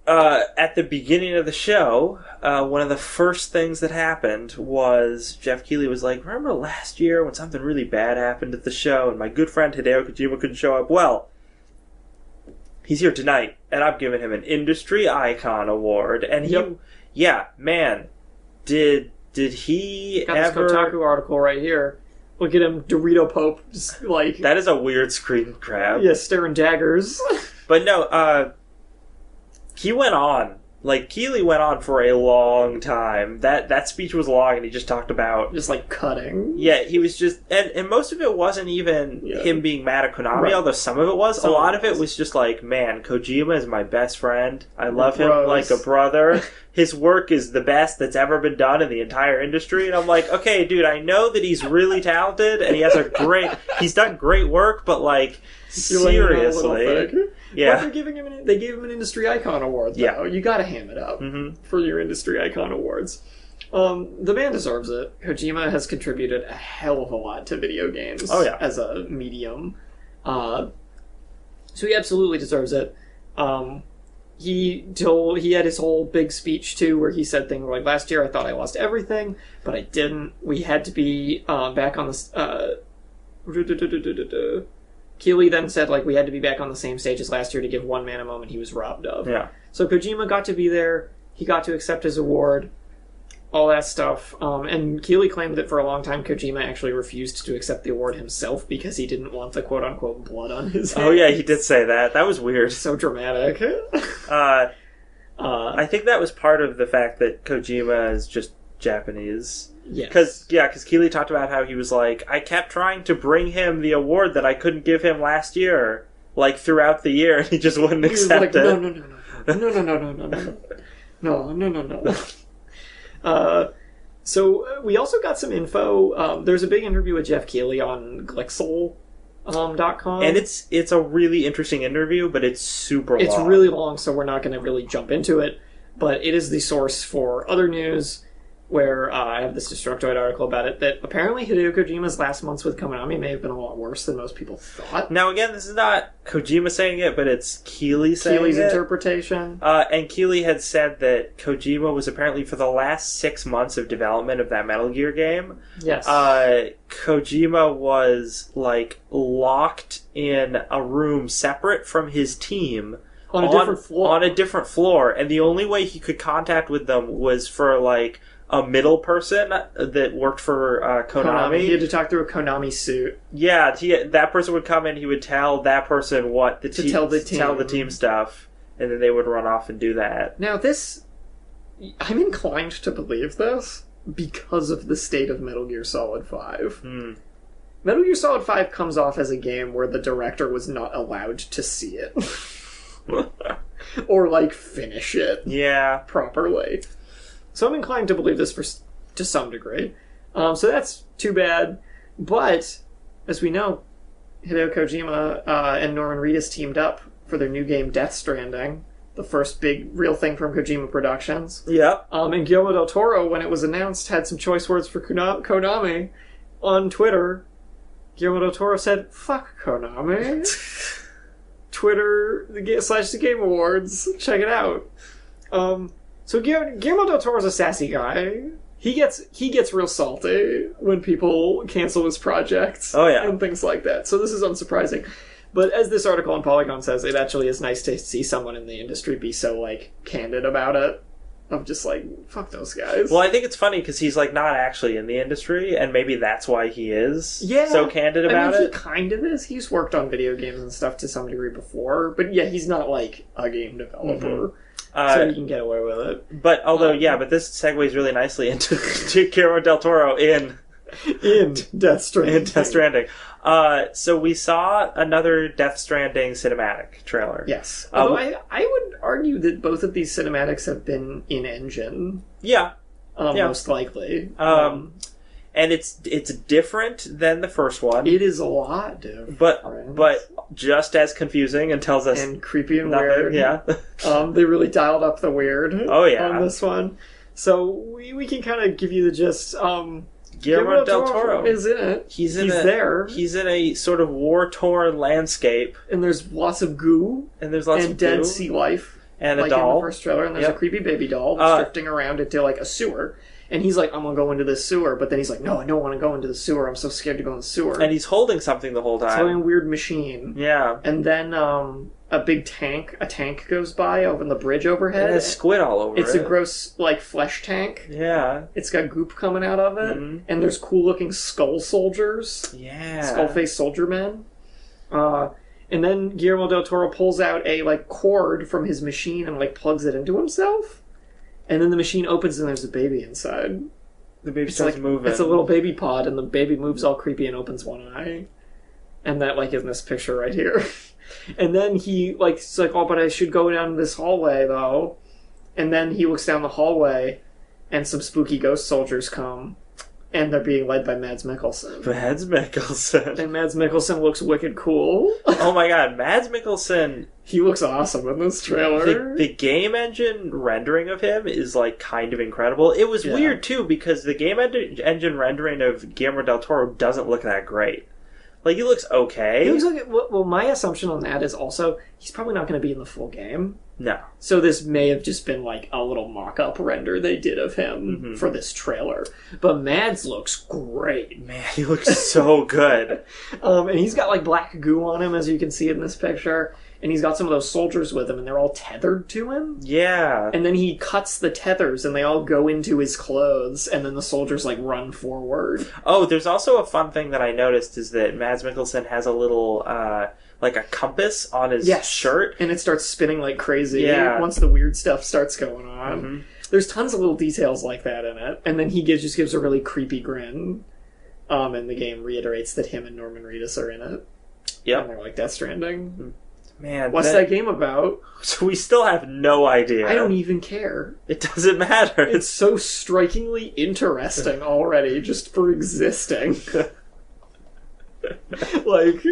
S1: At the beginning of the show, one of the first things that happened was Jeff Keighley was like, remember last year when something really bad happened at the show and my good friend Hideo Kojima couldn't show up? Well, he's here tonight, and I'm giving him an Industry Icon Award. And did he
S2: got
S1: ever...
S2: this Kotaku article right here. Look at him, Dorito Pope, just
S1: That is a weird screen grab.
S2: Yeah, staring daggers.
S1: But no, he went on. Keighley went on for a long time. That speech was long, and he just talked about...
S2: Just, cutting.
S1: Yeah, he was just... And most of it wasn't even him being mad at Konami, although some of it was. A lot of it was just man, Kojima is my best friend. I love him like a brother. His work is the best that's ever been done in the entire industry. And I'm like, okay, dude, I know that he's really talented, and he has he's done great work, but, seriously... Yeah,
S2: but they gave him an Industry Icon Award, though. Yeah. You gotta ham it up for your Industry Icon Awards. The man deserves it. Kojima has contributed a hell of a lot to video games as a medium. So he absolutely deserves it. He had his whole big speech, too, where he said things like, last year I thought I lost everything, but I didn't. We had to be back on the... Keighley then said, we had to be back on the same stage as last year to give one man a moment he was robbed of.
S1: Yeah.
S2: So Kojima got to be there. He got to accept his award. All that stuff. And Keighley claimed that for a long time Kojima actually refused to accept the award himself because he didn't want the quote-unquote blood on his hands.
S1: Oh, yeah, he did say that. That was weird.
S2: So dramatic.
S1: I think that was part of the fact that Kojima is just Japanese.
S2: Yes.
S1: Because Keighley talked about how he was I kept trying to bring him the award that I couldn't give him last year, throughout the year, and he just wouldn't accept it.
S2: No. So we also got some info. There's a big interview with Jeff Keighley on Glixel.com.
S1: And it's a really interesting interview, but it's super long.
S2: It's really long, so we're not going to really jump into it. But it is the source for other news. where I have this Destructoid article about it, that apparently Hideo Kojima's last months with Konami may have been a lot worse than most people thought.
S1: Now, again, this is not Kojima saying it, but it's Keeley saying
S2: Keeley's
S1: it.
S2: interpretation.
S1: And Keeley had said that Kojima was apparently, for the last 6 months of development of that Metal Gear game,
S2: Yes.
S1: Kojima was, like, locked in a room separate from his team.
S2: On a different floor.
S1: On a different floor, and the only way he could contact with them was for, like, a middle person that worked for Konami.
S2: He had to talk through a Konami suit.
S1: Yeah, that person would come in, he would tell that person what tell the team stuff, and then they would run off and do that.
S2: Now I'm inclined to believe this because of the state of Metal Gear Solid 5. Metal Gear Solid 5 comes off as a game where the director was not allowed to see it. Or, like, finish it properly. So I'm inclined to believe this to some degree. So that's too bad. But, as we know, Hideo Kojima and Norman Reedus teamed up for their new game Death Stranding, the first big real thing from Kojima Productions.
S1: Yeah.
S2: And Guillermo del Toro, when it was announced, had some choice words for Konami on Twitter. Guillermo del Toro said, "Fuck Konami." Twitter / the Game Awards. Check it out. So Guillermo del Toro's a sassy guy. He gets real salty when people cancel his projects.
S1: Oh, yeah.
S2: And things like that. So this is unsurprising. But as this article on Polygon says, it actually is nice to see someone in the industry be so, like, candid about it. Of just like, fuck those guys.
S1: Well, I think it's funny because he's, like, not actually in the industry, and maybe that's why he is so candid about it.
S2: He kind of is. He's worked on video games and stuff to some degree before, but yeah, he's not, like, a game developer. So he can get away with it.
S1: But, but this segues really nicely into Guillermo del Toro in
S2: Death Stranding.
S1: So we saw another Death Stranding cinematic trailer.
S2: Yes. Although I would argue that both of these cinematics have been in-engine.
S1: Yeah.
S2: Most likely.
S1: And it's different than the first one.
S2: It is a lot different.
S1: But just as confusing and tells us...
S2: And creepy and
S1: nothing.
S2: weird.
S1: Yeah.
S2: They really dialed up the weird
S1: on
S2: this one. So we can kind of give you the gist.
S1: Guillermo del Toro
S2: is in it. He's there.
S1: He's in a sort of war-torn landscape.
S2: And there's lots of goo.
S1: And there's lots of
S2: dead
S1: goo.
S2: sea life.
S1: And
S2: like
S1: a doll.
S2: In the first trailer. And there's a creepy baby doll drifting around into, like, a sewer. And he's like, I'm going to go into this sewer. But then he's like, no, I don't want to go into the sewer. I'm so scared to go in the sewer.
S1: And he's holding something the whole time.
S2: It's holding a weird machine.
S1: Yeah.
S2: And then a tank goes by over the bridge overhead.
S1: It has squid all over it.
S2: It's a gross, like, flesh tank.
S1: Yeah.
S2: It's got goop coming out of it. Mm-hmm. And there's cool-looking skull soldiers.
S1: Yeah.
S2: Skull-faced soldier men. And then Guillermo del Toro pulls out a, like, cord from his machine and, like, plugs it into himself. And then the machine opens and there's a baby inside.
S1: The baby starts moving.
S2: It's a little baby pod and the baby moves all creepy and opens one eye. And that, like, is in this picture right here. And then he, like, is like, oh, but I should go down this hallway, though. And then he looks down the hallway and some spooky ghost soldiers come. And they're being led by Mads Mikkelsen.
S1: Mads Mikkelsen.
S2: And Mads Mikkelsen looks wicked cool.
S1: Oh my god, Mads Mikkelsen...
S2: He looks awesome in this trailer.
S1: The game engine rendering of him is, like, kind of incredible. It was weird, too, because the game engine rendering of Guillermo del Toro doesn't look that great. Like, he looks okay.
S2: He looks like... Well, my assumption on that is also, he's probably not going to be in the full game.
S1: No.
S2: So this may have just been, like, a little mock-up render they did of him for this trailer. But Mads looks great.
S1: Man, he looks so good.
S2: And he's got, like, black goo on him, as you can see in this picture. And he's got some of those soldiers with him, and they're all tethered to him.
S1: Yeah.
S2: And then he cuts the tethers, and they all go into his clothes, and then the soldiers, like, run forward.
S1: Oh, there's also a fun thing that I noticed is that Mads Mikkelsen has a little, like a compass on his shirt.
S2: And it starts spinning like crazy once the weird stuff starts going on. Mm-hmm. There's tons of little details like that in it. And then he just gives a really creepy grin. And the game reiterates that him and Norman Reedus are in it.
S1: Yep.
S2: And they're like, Death Stranding.
S1: Man,
S2: what's that game about?
S1: So we still have no idea.
S2: I don't even care.
S1: It doesn't matter.
S2: It's so strikingly interesting already, just for existing. Like,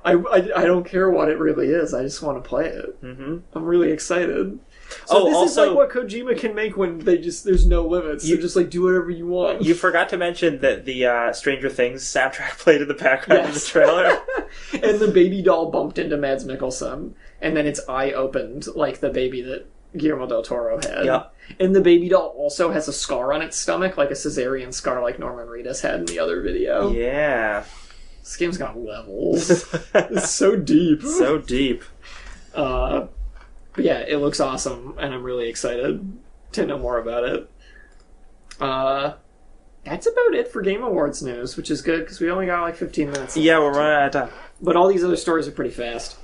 S2: I don't care what it really is. I just want to play it. Mm-hmm. I'm really excited. So this
S1: also,
S2: is like what Kojima can make when there's no limits. You just like do whatever you want.
S1: You forgot to mention that the Stranger Things soundtrack played in the background of the trailer.
S2: And the baby doll bumped into Mads Mikkelsen, and then its eye opened like the baby that Guillermo del Toro had.
S1: Yep.
S2: And the baby doll also has a scar on its stomach, like a cesarean scar like Norman Reedus had in the other video.
S1: Yeah.
S2: This game's got levels. It's so deep.
S1: So deep.
S2: But yeah, it looks awesome, and I'm really excited to know more about it. That's about it for Game Awards news, which is good, because we only got like 15 minutes left.
S1: Yeah, we're running out of time.
S2: But all these other stories are pretty fast.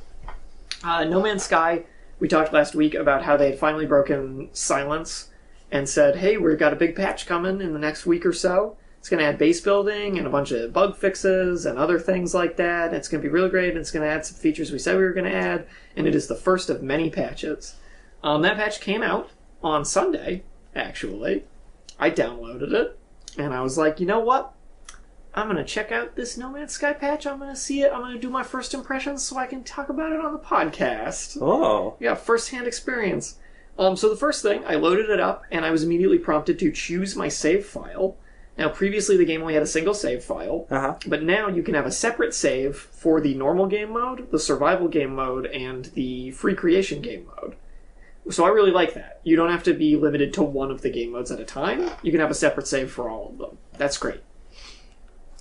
S2: No Man's Sky, we talked last week about how they had finally broken silence and said, hey, we've got a big patch coming in the next week or so. It's going to add base building and a bunch of bug fixes and other things like that. It's going to be really great, and it's going to add some features we said we were going to add, and it is the first of many patches. That patch came out on Sunday, actually. I downloaded it, and I was like, you know what? I'm going to check out this No Man's Sky patch. I'm going to see it. I'm going to do my first impressions so I can talk about it on the podcast.
S1: Oh.
S2: Yeah, first-hand experience. So the first thing, I loaded it up, and I was immediately prompted to choose my save file. Now, previously the game only had a single save file, but now you can have a separate save for the normal game mode, the survival game mode, and the free creation game mode. So I really like that. You don't have to be limited to one of the game modes at a time. You can have a separate save for all of them. That's great.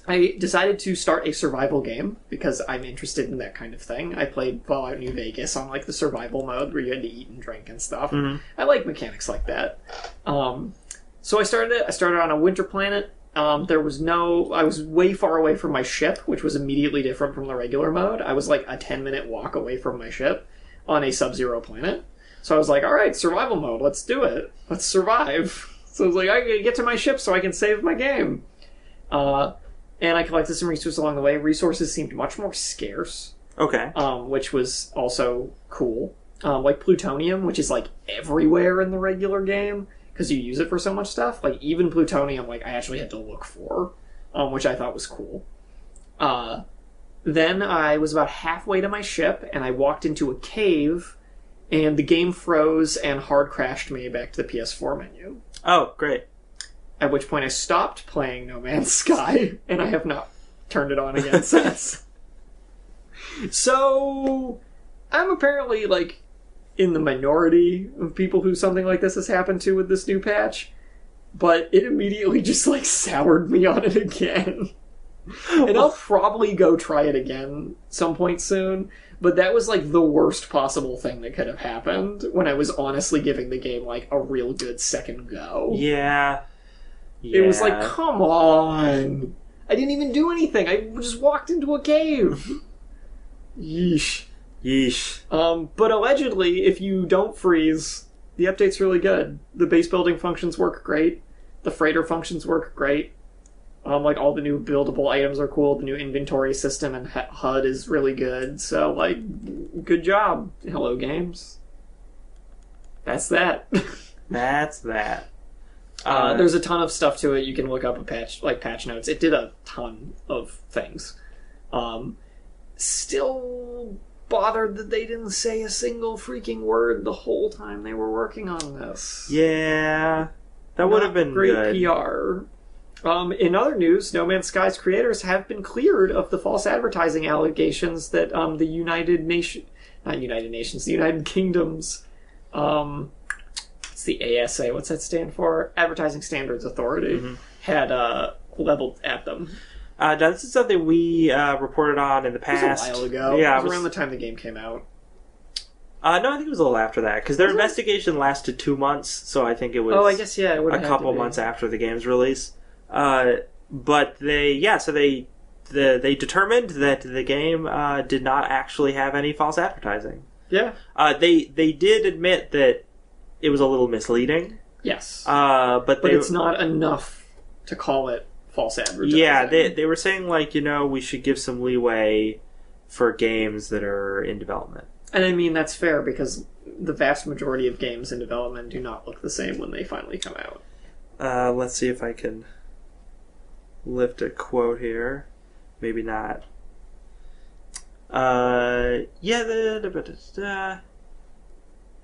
S2: I decided to start a survival game because I'm interested in that kind of thing. I played Fallout New Vegas on like the survival mode where you had to eat and drink and stuff. Mm-hmm. I like mechanics like that. So I started it. I started on a winter planet. I was way far away from my ship, which was immediately different from the regular mode. I was like a 10-minute walk away from my ship on a sub-zero planet. So I was like, all right, survival mode, let's do it. Let's survive. So I was like, I gotta get to my ship so I can save my game. And I collected some resources along the way. Resources seemed much more scarce.
S1: Okay.
S2: Which was also cool. Like plutonium, which is like everywhere in the regular game, because you use it for so much stuff. Like, even plutonium, like, I actually had to look for, which I thought was cool. Then I was about halfway to my ship, and I walked into a cave, and the game froze and hard crashed me back to the PS4 menu.
S1: Oh, great.
S2: At which point I stopped playing No Man's Sky, and I have not turned it on again since. So, I'm apparently, like, in the minority of people who something like this has happened to with this new patch, but it immediately just like soured me on it again. And I'll probably go try it again some point soon, but that was like the worst possible thing that could have happened when I was honestly giving the game like a real good second go.
S1: Yeah.
S2: It was like, come on! I didn't even do anything, I just walked into a cave! Yeesh. But allegedly, if you don't freeze, the update's really good. The base building functions work great. The freighter functions work great. Like, all the new buildable items are cool. The new inventory system and HUD is really good. So, like, good job, Hello Games. That's that.
S1: That's that.
S2: There's a ton of stuff to it. You can look up patch notes. It did a ton of things. Still bothered that they didn't say a single freaking word the whole time they were working on this.
S1: Yeah, that would have been
S2: great
S1: good.
S2: PR. In other news, No Man's Sky's creators have been cleared of the false advertising allegations that the United Kingdom's, it's the ASA, what's that stand for? Advertising Standards Authority, had leveled at them.
S1: This is something we reported on in the past.
S2: It was a while ago.
S1: Yeah,
S2: it was around the time the game came out.
S1: No, I think it was a little after that, because their investigation lasted 2 months, so I think it was
S2: I guess, yeah, it would have
S1: a couple months after the game's release. But they determined that the game did not actually have any false advertising.
S2: Yeah.
S1: They did admit that it was a little misleading.
S2: Yes.
S1: But
S2: it's not enough to call it false advertising.
S1: Yeah, they were saying, like, we should give some leeway for games that are in development.
S2: And I mean, that's fair, because the vast majority of games in development do not look the same when they finally come out.
S1: Let's see if I can lift a quote here. Maybe not.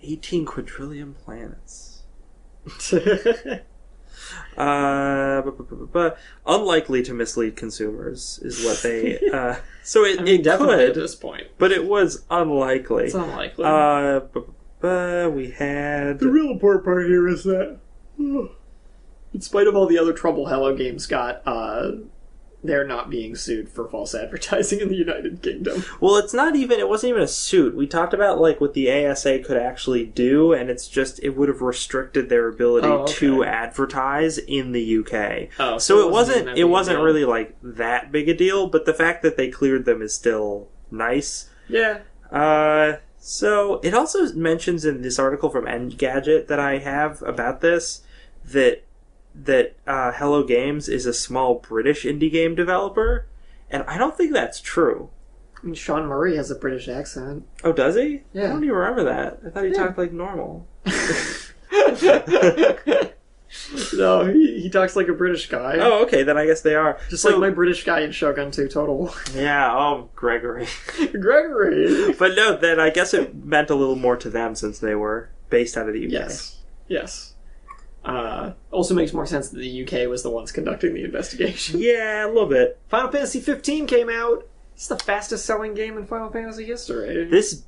S1: 18 quadrillion planets. Unlikely to mislead consumers is what they. So it
S2: definitely
S1: could
S2: at this point,
S1: but it was unlikely.
S2: It's unlikely.
S1: We had
S2: The real important part here is that, in spite of all the other trouble Hello Games got, they're not being sued for false advertising in the United Kingdom.
S1: Well, it wasn't even a suit. We talked about like what the ASA could actually do, and it's just it would have restricted their ability to advertise in the UK.
S2: Oh,
S1: so it wasn't
S2: deal.
S1: really like that big a deal, but the fact that they cleared them is still nice.
S2: Yeah.
S1: So it also mentions in this article from Engadget that I have about this that Hello Games is a small British indie game developer, and I don't think that's true.
S2: I mean, Sean Murray has a British accent.
S1: Oh, does he?
S2: Yeah.
S1: I don't even remember that. I thought he talked like normal.
S2: No, he talks like a British guy.
S1: Oh, okay, then I guess they are.
S2: Just like my British guy in Shogun 2 Total War.
S1: Yeah, Gregory.
S2: Gregory!
S1: But no, then I guess it meant a little more to them since they were based out of the UK.
S2: Yes. Also makes more sense that the UK was the ones conducting the investigation.
S1: Yeah, a little bit.
S2: Final Fantasy 15 came out. It's the fastest selling game in Final Fantasy history.
S1: This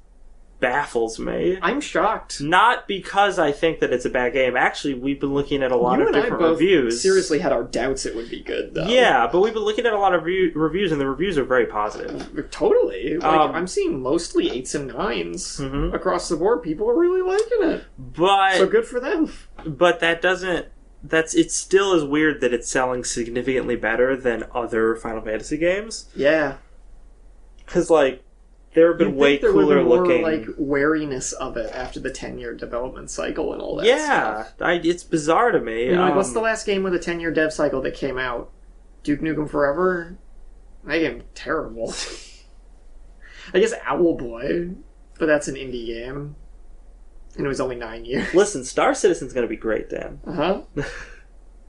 S1: baffles me.
S2: I'm shocked.
S1: Not because I think that it's a bad game. Actually, we've been looking at a lot of different
S2: both
S1: reviews.
S2: Seriously had our doubts it would be good, though.
S1: Yeah, but we've been looking at a lot of reviews, and the reviews are very positive.
S2: Totally. I'm seeing mostly 8s and 9s across the board. People are really liking it.
S1: But
S2: so good for them.
S1: But it still is weird that it's selling significantly better than other Final Fantasy games.
S2: Yeah.
S1: Because, there have been way cooler looking.
S2: More, wariness of it after the 10-year development cycle and all that stuff.
S1: It's bizarre to me.
S2: What's the last game with a 10-year dev cycle that came out? Duke Nukem Forever? That game terrible. I guess Owlboy, but that's an indie game. And it was only 9 years.
S1: Listen, Star Citizen's going to be great, Dan.
S2: Uh-huh.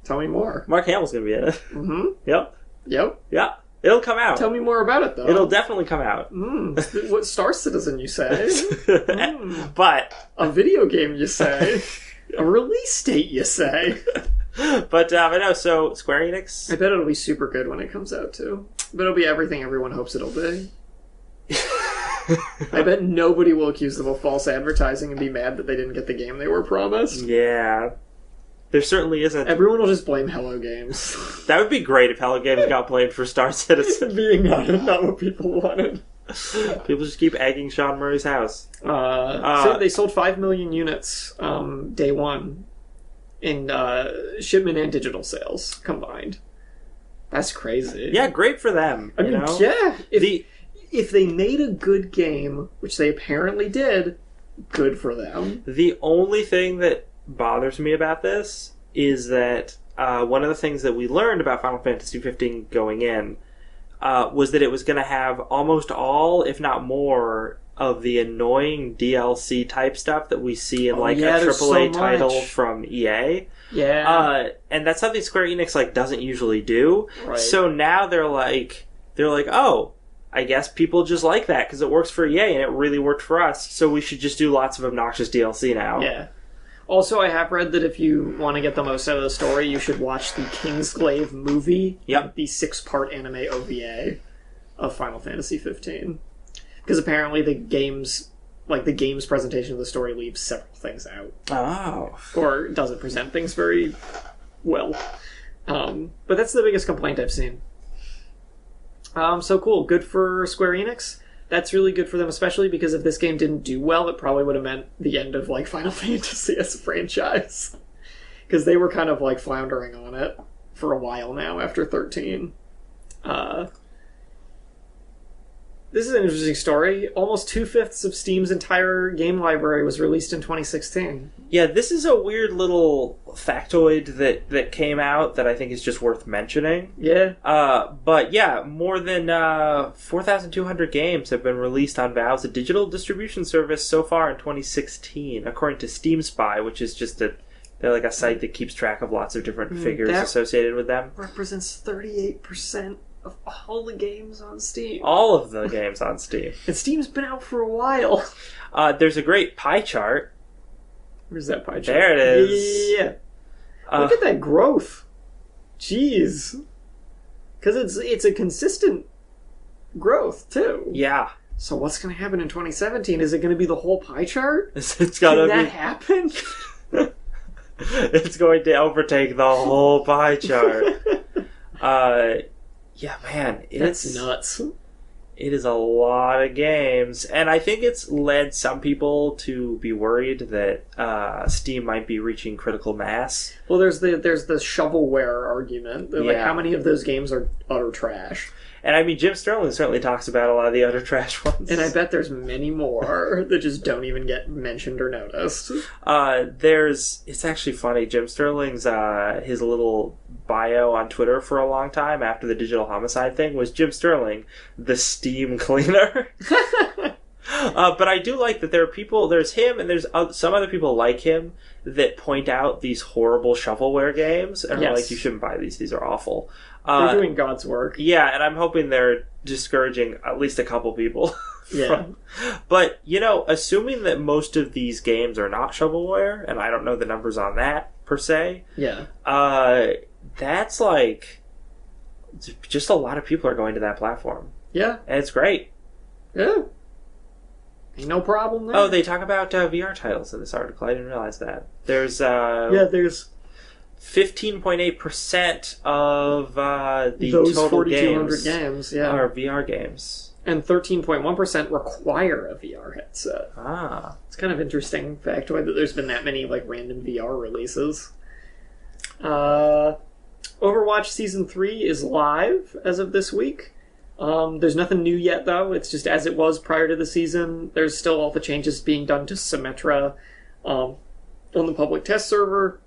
S2: Tell me more.
S1: Mark Hamill's going to be in it.
S2: Mm-hmm.
S1: Yep. Yeah. It'll come out.
S2: Tell me more about it, though.
S1: It'll definitely come out.
S2: What Star Citizen, you say?
S1: But
S2: a video game, you say? A release date, you say?
S1: But no, so Square Enix...
S2: I bet it'll be super good when it comes out, too. But it'll be everything everyone hopes it'll be. I bet nobody will accuse them of false advertising and be mad that they didn't get the game they were promised.
S1: Yeah. There certainly isn't.
S2: Everyone will just blame Hello Games.
S1: That would be great if Hello Games got blamed for Star Citizen.
S2: Being not what people wanted.
S1: People just keep egging Sean Murray's house.
S2: So they sold 5 million units day one in shipment and digital sales combined. That's crazy.
S1: Yeah, great for them.
S2: I mean, yeah. If they made a good game, which they apparently did, good for them.
S1: The only thing that bothers me about this is that one of the things that we learned about Final Fantasy 15 going in was that it was going to have almost all, if not more, of the annoying DLC type stuff that we see in a AAA title from EA.
S2: Yeah.
S1: And that's something Square Enix doesn't usually do.
S2: Right.
S1: So now they're like, oh, I guess people just like that because it works for EA and it really worked for us. So we should just do lots of obnoxious DLC now.
S2: Yeah. Also, I have read that if you want to get the most out of the story, you should watch the Kingsglaive movie.
S1: Yep.
S2: The 6-part anime OVA of Final Fantasy 15. Because apparently the game's presentation of the story leaves several things out.
S1: Oh.
S2: Or doesn't present things very well. But that's the biggest complaint I've seen. So cool. Good for Square Enix. That's really good for them, especially because if this game didn't do well, it probably would have meant the end of Final Fantasy as a franchise. Because they were kind of floundering on it for a while now after 13. This is an interesting story. Almost 2/5 of Steam's entire game library was released in 2016.
S1: Yeah, this is a weird little factoid that came out that I think is just worth mentioning.
S2: Yeah.
S1: But yeah, more than 4,200 games have been released on Valve's digital distribution service so far in 2016, according to Steam Spy, which is just they're like a site that keeps track of lots of different figures associated with them.
S2: Represents 38% of all the games on Steam.
S1: All of the games on Steam.
S2: And Steam's been out for a while.
S1: There's a great pie chart
S2: Where's that pie chart?
S1: There it is.
S2: Yeah. Look at that growth. Jeez. Because it's a consistent growth, too.
S1: Yeah.
S2: So what's going to happen in 2017? Is it going to be the whole pie chart?
S1: It's gotta
S2: Can that happen?
S1: It's going to overtake the whole pie chart. Yeah, man.
S2: That's nuts.
S1: It is a lot of games. And I think it's led some people to be worried that Steam might be reaching critical mass.
S2: Well, there's the shovelware argument. Like,
S1: Yeah.
S2: how many of those games are utter trash?
S1: And I mean, Jim Sterling certainly talks about a lot of the other trash ones.
S2: And I bet there's many more that just don't even get mentioned or noticed.
S1: It's actually funny. Jim Sterling's, his little bio on Twitter for a long time after the Digital Homicide thing was Jim Sterling, the Steam cleaner. But I do like that there are people, there's him and there's some other people like him that point out these horrible shovelware games and are like, you shouldn't buy these are awful.
S2: They're doing God's work.
S1: Yeah, and I'm hoping they're discouraging at least a couple people.
S2: Yeah.
S1: But, assuming that most of these games are not shovelware, and I don't know the numbers on that, per se,
S2: Yeah.
S1: That's like, just a lot of people are going to that platform.
S2: Yeah.
S1: And it's great.
S2: Yeah. Ain't no problem there.
S1: Oh, they talk about VR titles in this article. I didn't realize that. There's,
S2: there's
S1: 15.8% of the
S2: those
S1: total
S2: 4,200 games
S1: are VR games.
S2: And 13.1% require a VR headset.
S1: Ah.
S2: It's kind of interesting factoid that there's been that many like random VR releases. Overwatch Season 3 is live as of this week. There's nothing new yet, though. It's just as it was prior to the season. There's still all the changes being done to Symmetra on the public test server,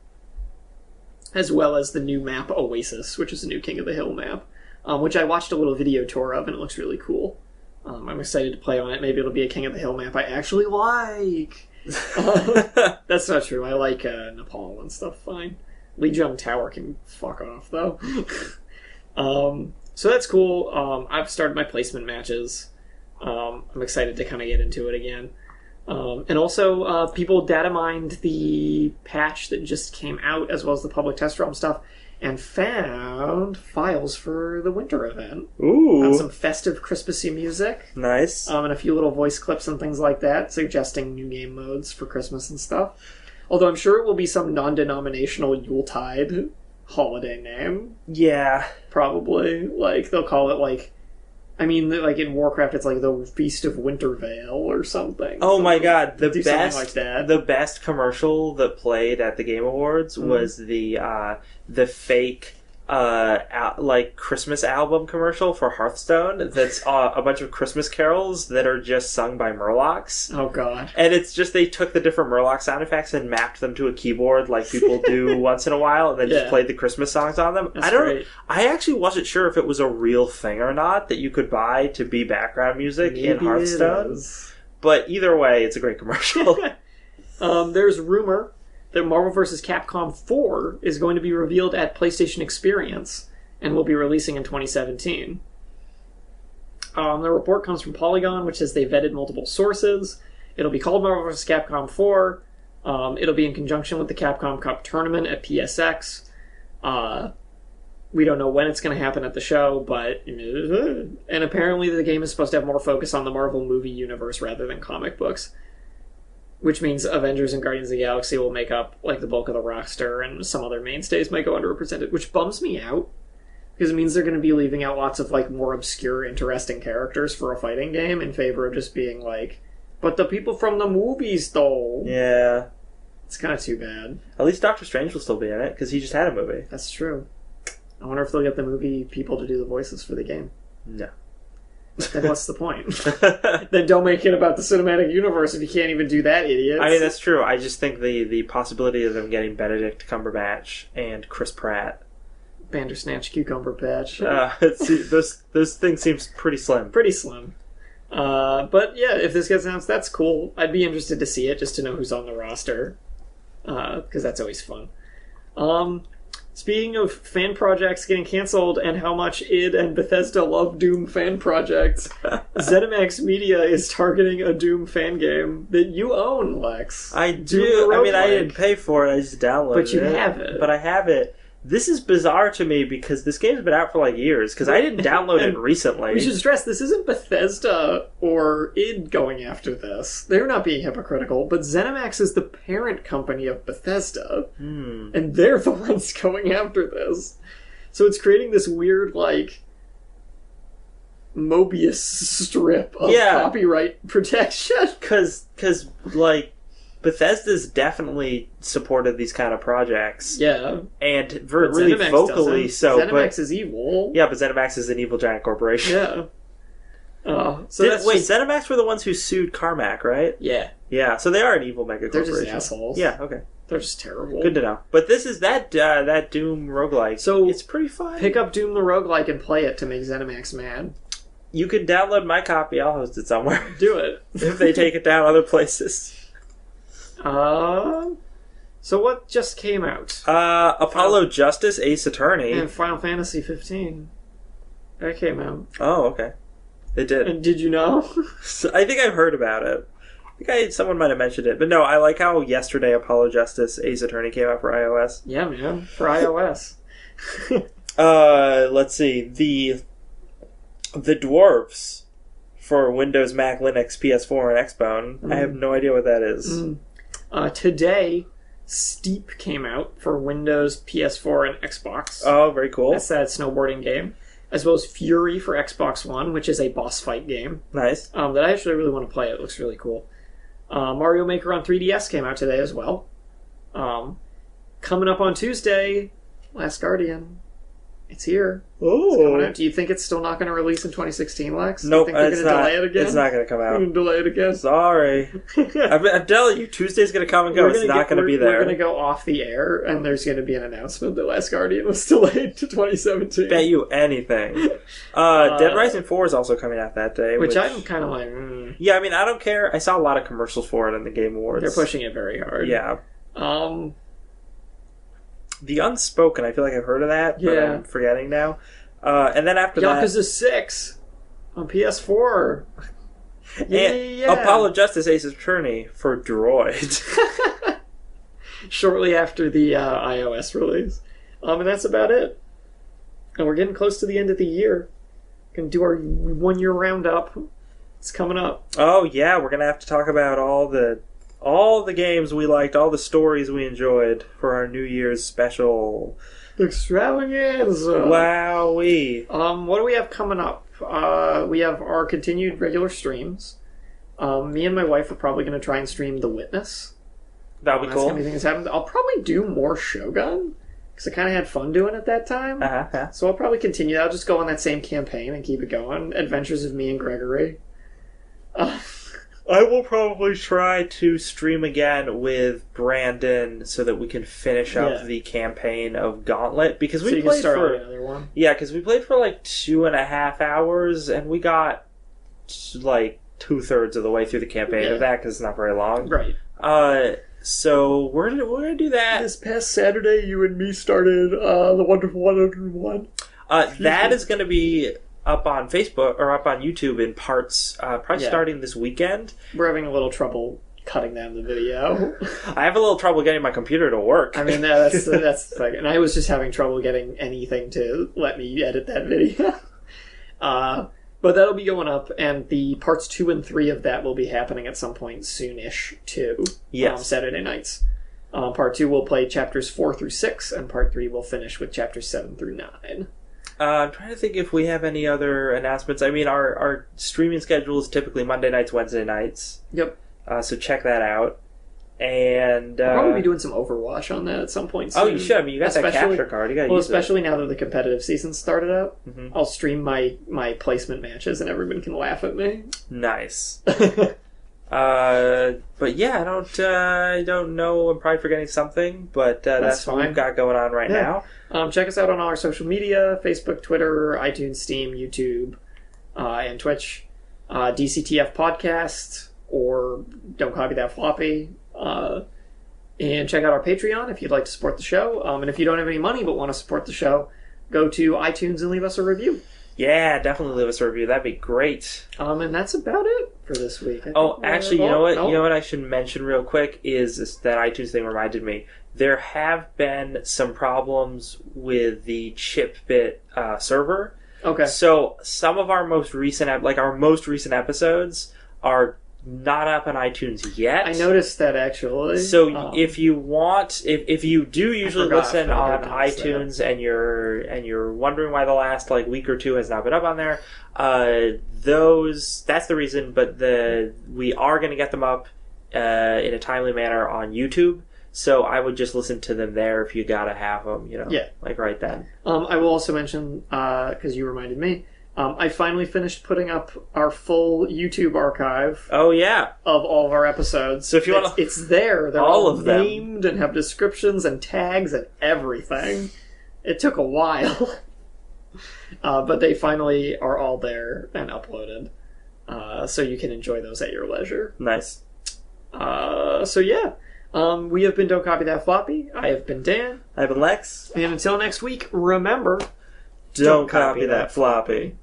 S2: as well as the new map Oasis, which is a new King of the Hill map, which I watched a little video tour of, and it looks really cool. I'm excited to play on it. Maybe it'll be a King of the Hill map I actually like. That's not true. I like Nepal and stuff fine. Lijiang Tower can fuck off, though. So that's cool. I've started my placement matches. I'm excited to kind of get into it again. And also, people data mined the patch that just came out, as well as the public test realm stuff, and found files for the winter event.
S1: Ooh.
S2: Found some festive Christmassy music.
S1: Nice.
S2: And a few little voice clips and things like that, suggesting new game modes for Christmas and stuff. Although I'm sure it will be some non-denominational Yuletide holiday name.
S1: Yeah.
S2: Probably. Like, they'll call it, like in Warcraft, it's like the Feast of Wintervale or something.
S1: Oh my god, the best commercial that played at the Game Awards was the fake Christmas album commercial for Hearthstone that's a bunch of Christmas carols that are just sung by Murlocs.
S2: Oh god.
S1: And it's just they took the different Murloc sound effects and mapped them to a keyboard like people do once in a while, and then just played the Christmas songs on them.
S2: That's great.
S1: I actually wasn't sure if it was a real thing or not that you could buy to be background music in Hearthstone. But either way, it's a great commercial.
S2: There's rumor that Marvel vs. Capcom 4 is going to be revealed at PlayStation Experience and will be releasing in 2017. The report comes from Polygon, which says they vetted multiple sources. It'll be called Marvel vs. Capcom 4. It'll be in conjunction with the Capcom Cup tournament at PSX. We don't know when it's going to happen at the show, but... And apparently the game is supposed to have more focus on the Marvel movie universe rather than comic books. Which means Avengers and Guardians of the Galaxy will make up like the bulk of the roster, and some other mainstays might go underrepresented, which bums me out, because it means they're going to be leaving out lots of like more obscure, interesting characters for a fighting game in favor of just being like, but the people from the movies, though.
S1: Yeah.
S2: It's kind of too bad.
S1: At least Doctor Strange will still be in it, because he just had a movie.
S2: That's true. I wonder if they'll get the movie people to do the voices for the game.
S1: No.
S2: Then what's the point? Then don't make it about the cinematic universe if you can't even do that, idiots.
S1: I mean, that's true. I just think the possibility of them getting Benedict Cumberbatch and Chris Pratt,
S2: Bandersnatch Cucumber Patch.
S1: those things seems pretty slim.
S2: Pretty slim. But yeah, if this gets announced, that's cool. I'd be interested to see it, just to know who's on the roster. Because that's always fun. Speaking of fan projects getting canceled and how much id and Bethesda love Doom fan projects, ZeniMax Media is targeting a Doom fan game that you own, Lex.
S1: I
S2: Doom
S1: do.
S2: the
S1: I mean, I
S2: roguelike.
S1: didn't pay for it. I just downloaded it.
S2: But you have it.
S1: But I have it. This is bizarre to me because this game's been out for like years. Because I didn't download it recently.
S2: We should stress this isn't Bethesda or id going after this. They're not being hypocritical, but ZeniMax is the parent company of Bethesda. And they're the ones going after this. So it's creating this weird, like, Mobius strip of copyright protection.
S1: Because, like, Bethesda's definitely supported these kind of projects.
S2: Yeah.
S1: And
S2: But
S1: really
S2: ZeniMax
S1: vocally
S2: doesn't.
S1: so.
S2: ZeniMax is evil.
S1: Yeah, but ZeniMax is an evil giant corporation.
S2: Yeah.
S1: ZeniMax were the ones who sued Carmack, right?
S2: Yeah.
S1: Yeah, so they are an evil mega
S2: They're
S1: corporation.
S2: just assholes.
S1: Yeah, okay.
S2: They're just terrible.
S1: Good to know. But this is that Doom roguelike.
S2: So
S1: it's pretty fun.
S2: Pick up Doom the roguelike and play it to make ZeniMax mad.
S1: You can download my copy. I'll host it somewhere.
S2: Do it.
S1: If they take it down other places.
S2: So what just came out?
S1: Apollo Justice Ace Attorney.
S2: And Final Fantasy 15. That came out.
S1: Oh, okay. It did.
S2: And did you know?
S1: So I think I've heard about it. I think someone might have mentioned it. But no, I like how yesterday Apollo Justice Ace Attorney came out for iOS.
S2: Yeah, man. For iOS.
S1: Let's see. The dwarves for Windows, Mac, Linux, PS4, and Xbone. I have no idea what that is.
S2: Today, Steep came out for Windows, PS4, and Xbox.
S1: Oh, very cool.
S2: That's that snowboarding game. As well as Fury for Xbox One, which is a boss fight game.
S1: Nice.
S2: That I actually really want to play. It looks really cool. Mario Maker on 3DS came out today as well. Coming up on Tuesday, Last Guardian. It's here. It's coming out. Do you think it's still not going to release in 2016, Lex?
S1: Nope,
S2: Do you think they're going to delay it again?
S1: It's not going to come out.
S2: They're going to delay it again?
S1: Sorry. I'm telling you, Tuesday's going to come and go. It's not going to be there.
S2: We're going to go off the air, and there's going to be an announcement that Last Guardian was delayed to 2017.
S1: Bet you anything. Dead Rising 4 is also coming out that day.
S2: Which I'm kind of like,
S1: Yeah, I mean, I don't care. I saw a lot of commercials for it in the Game Awards.
S2: They're pushing it very hard.
S1: Yeah. The Unspoken, I feel like I've heard of that, but I'm forgetting now. And then after that...
S2: Yakuza 6 on PS4. Yeah.
S1: Apollo Justice Ace Attorney for Droid.
S2: Shortly after the iOS release. And that's about it. And we're getting close to the end of the year. Gonna do our 1 year roundup. It's coming up.
S1: Oh, yeah, we're gonna have to talk about all the games we liked, all the stories we enjoyed for our New Year's special
S2: extravaganza.
S1: Wowee.
S2: What do we have coming up? We have our continued regular streams. Me and my wife are probably going to try and stream The Witness.
S1: That'll be cool.
S2: That's happened. I'll probably do more Shogun because I kind of had fun doing it that time. So I'll probably continue. I'll just go on that same campaign and keep it going. Adventures of Me and Gregory.
S1: I will probably try to stream again with Brandon so that we can finish up the campaign of Gauntlet because we played for
S2: another one.
S1: Yeah, because we played for like 2.5 hours and we got like 2/3 of the way through the campaign of that because it's not very long.
S2: Right.
S1: So we're gonna do that.
S2: This past Saturday, you and me started the Wonderful 101.
S1: That is going to be up on Facebook or up on YouTube in parts, probably starting this weekend.
S2: We're having a little trouble cutting down the video.
S1: I have a little trouble getting my computer to work.
S2: I mean, that's the thing. And I was just having trouble getting anything to let me edit that video. But that'll be going up, and the parts 2 and 3 of that will be happening at some point soonish too.
S1: Yes.
S2: Saturday nights. Part 2 will play chapters 4 through 6, and part 3 will finish with chapters 7 through 9.
S1: I'm trying to think if we have any other announcements. I mean, our streaming schedule is typically Monday nights, Wednesday nights.
S2: Yep.
S1: So check that out. And
S2: I'll probably be doing some Overwatch on that at some point soon.
S1: Oh, you should. I mean, you got that capture card. You got to use
S2: especially now that the competitive season started up.
S1: Mm-hmm.
S2: I'll stream my placement matches, and everyone can laugh at me.
S1: Nice. But yeah, I don't know. I'm probably forgetting something, but that's what we've got going on right now.
S2: Check us out on all our social media: Facebook, Twitter, iTunes, Steam, YouTube, and Twitch. DCTF Podcast or Don't Copy That Floppy. And check out our Patreon if you'd like to support the show. And if you don't have any money but want to support the show, go to iTunes and leave us a review.
S1: Yeah, definitely leave us a review. That'd be great.
S2: And that's about it for this week.
S1: Actually, you know what? You know what I should mention real quick is that iTunes thing reminded me. There have been some problems with the ChipBit server.
S2: Okay.
S1: So some of our most recent episodes are not up on iTunes yet.
S2: I noticed that actually.
S1: So if you want, if you do usually listen on iTunes and you're wondering why the last week or two has not been up on there, that's the reason. But we are going to get them up in a timely manner on YouTube. So I would just listen to them there if you gotta have them, right then.
S2: I will also mention, because you reminded me, I finally finished putting up our full YouTube archive.
S1: Oh yeah,
S2: of all of our episodes.
S1: So if you want,
S2: it's there. They're all of them named and have descriptions and tags and everything. It took a while, but they finally are all there and uploaded, so you can enjoy those at your leisure.
S1: Nice.
S2: So yeah. We have been Don't Copy That Floppy. I have been Dan.
S1: I've been Lex.
S2: And until next week, remember...
S1: Don't copy that floppy.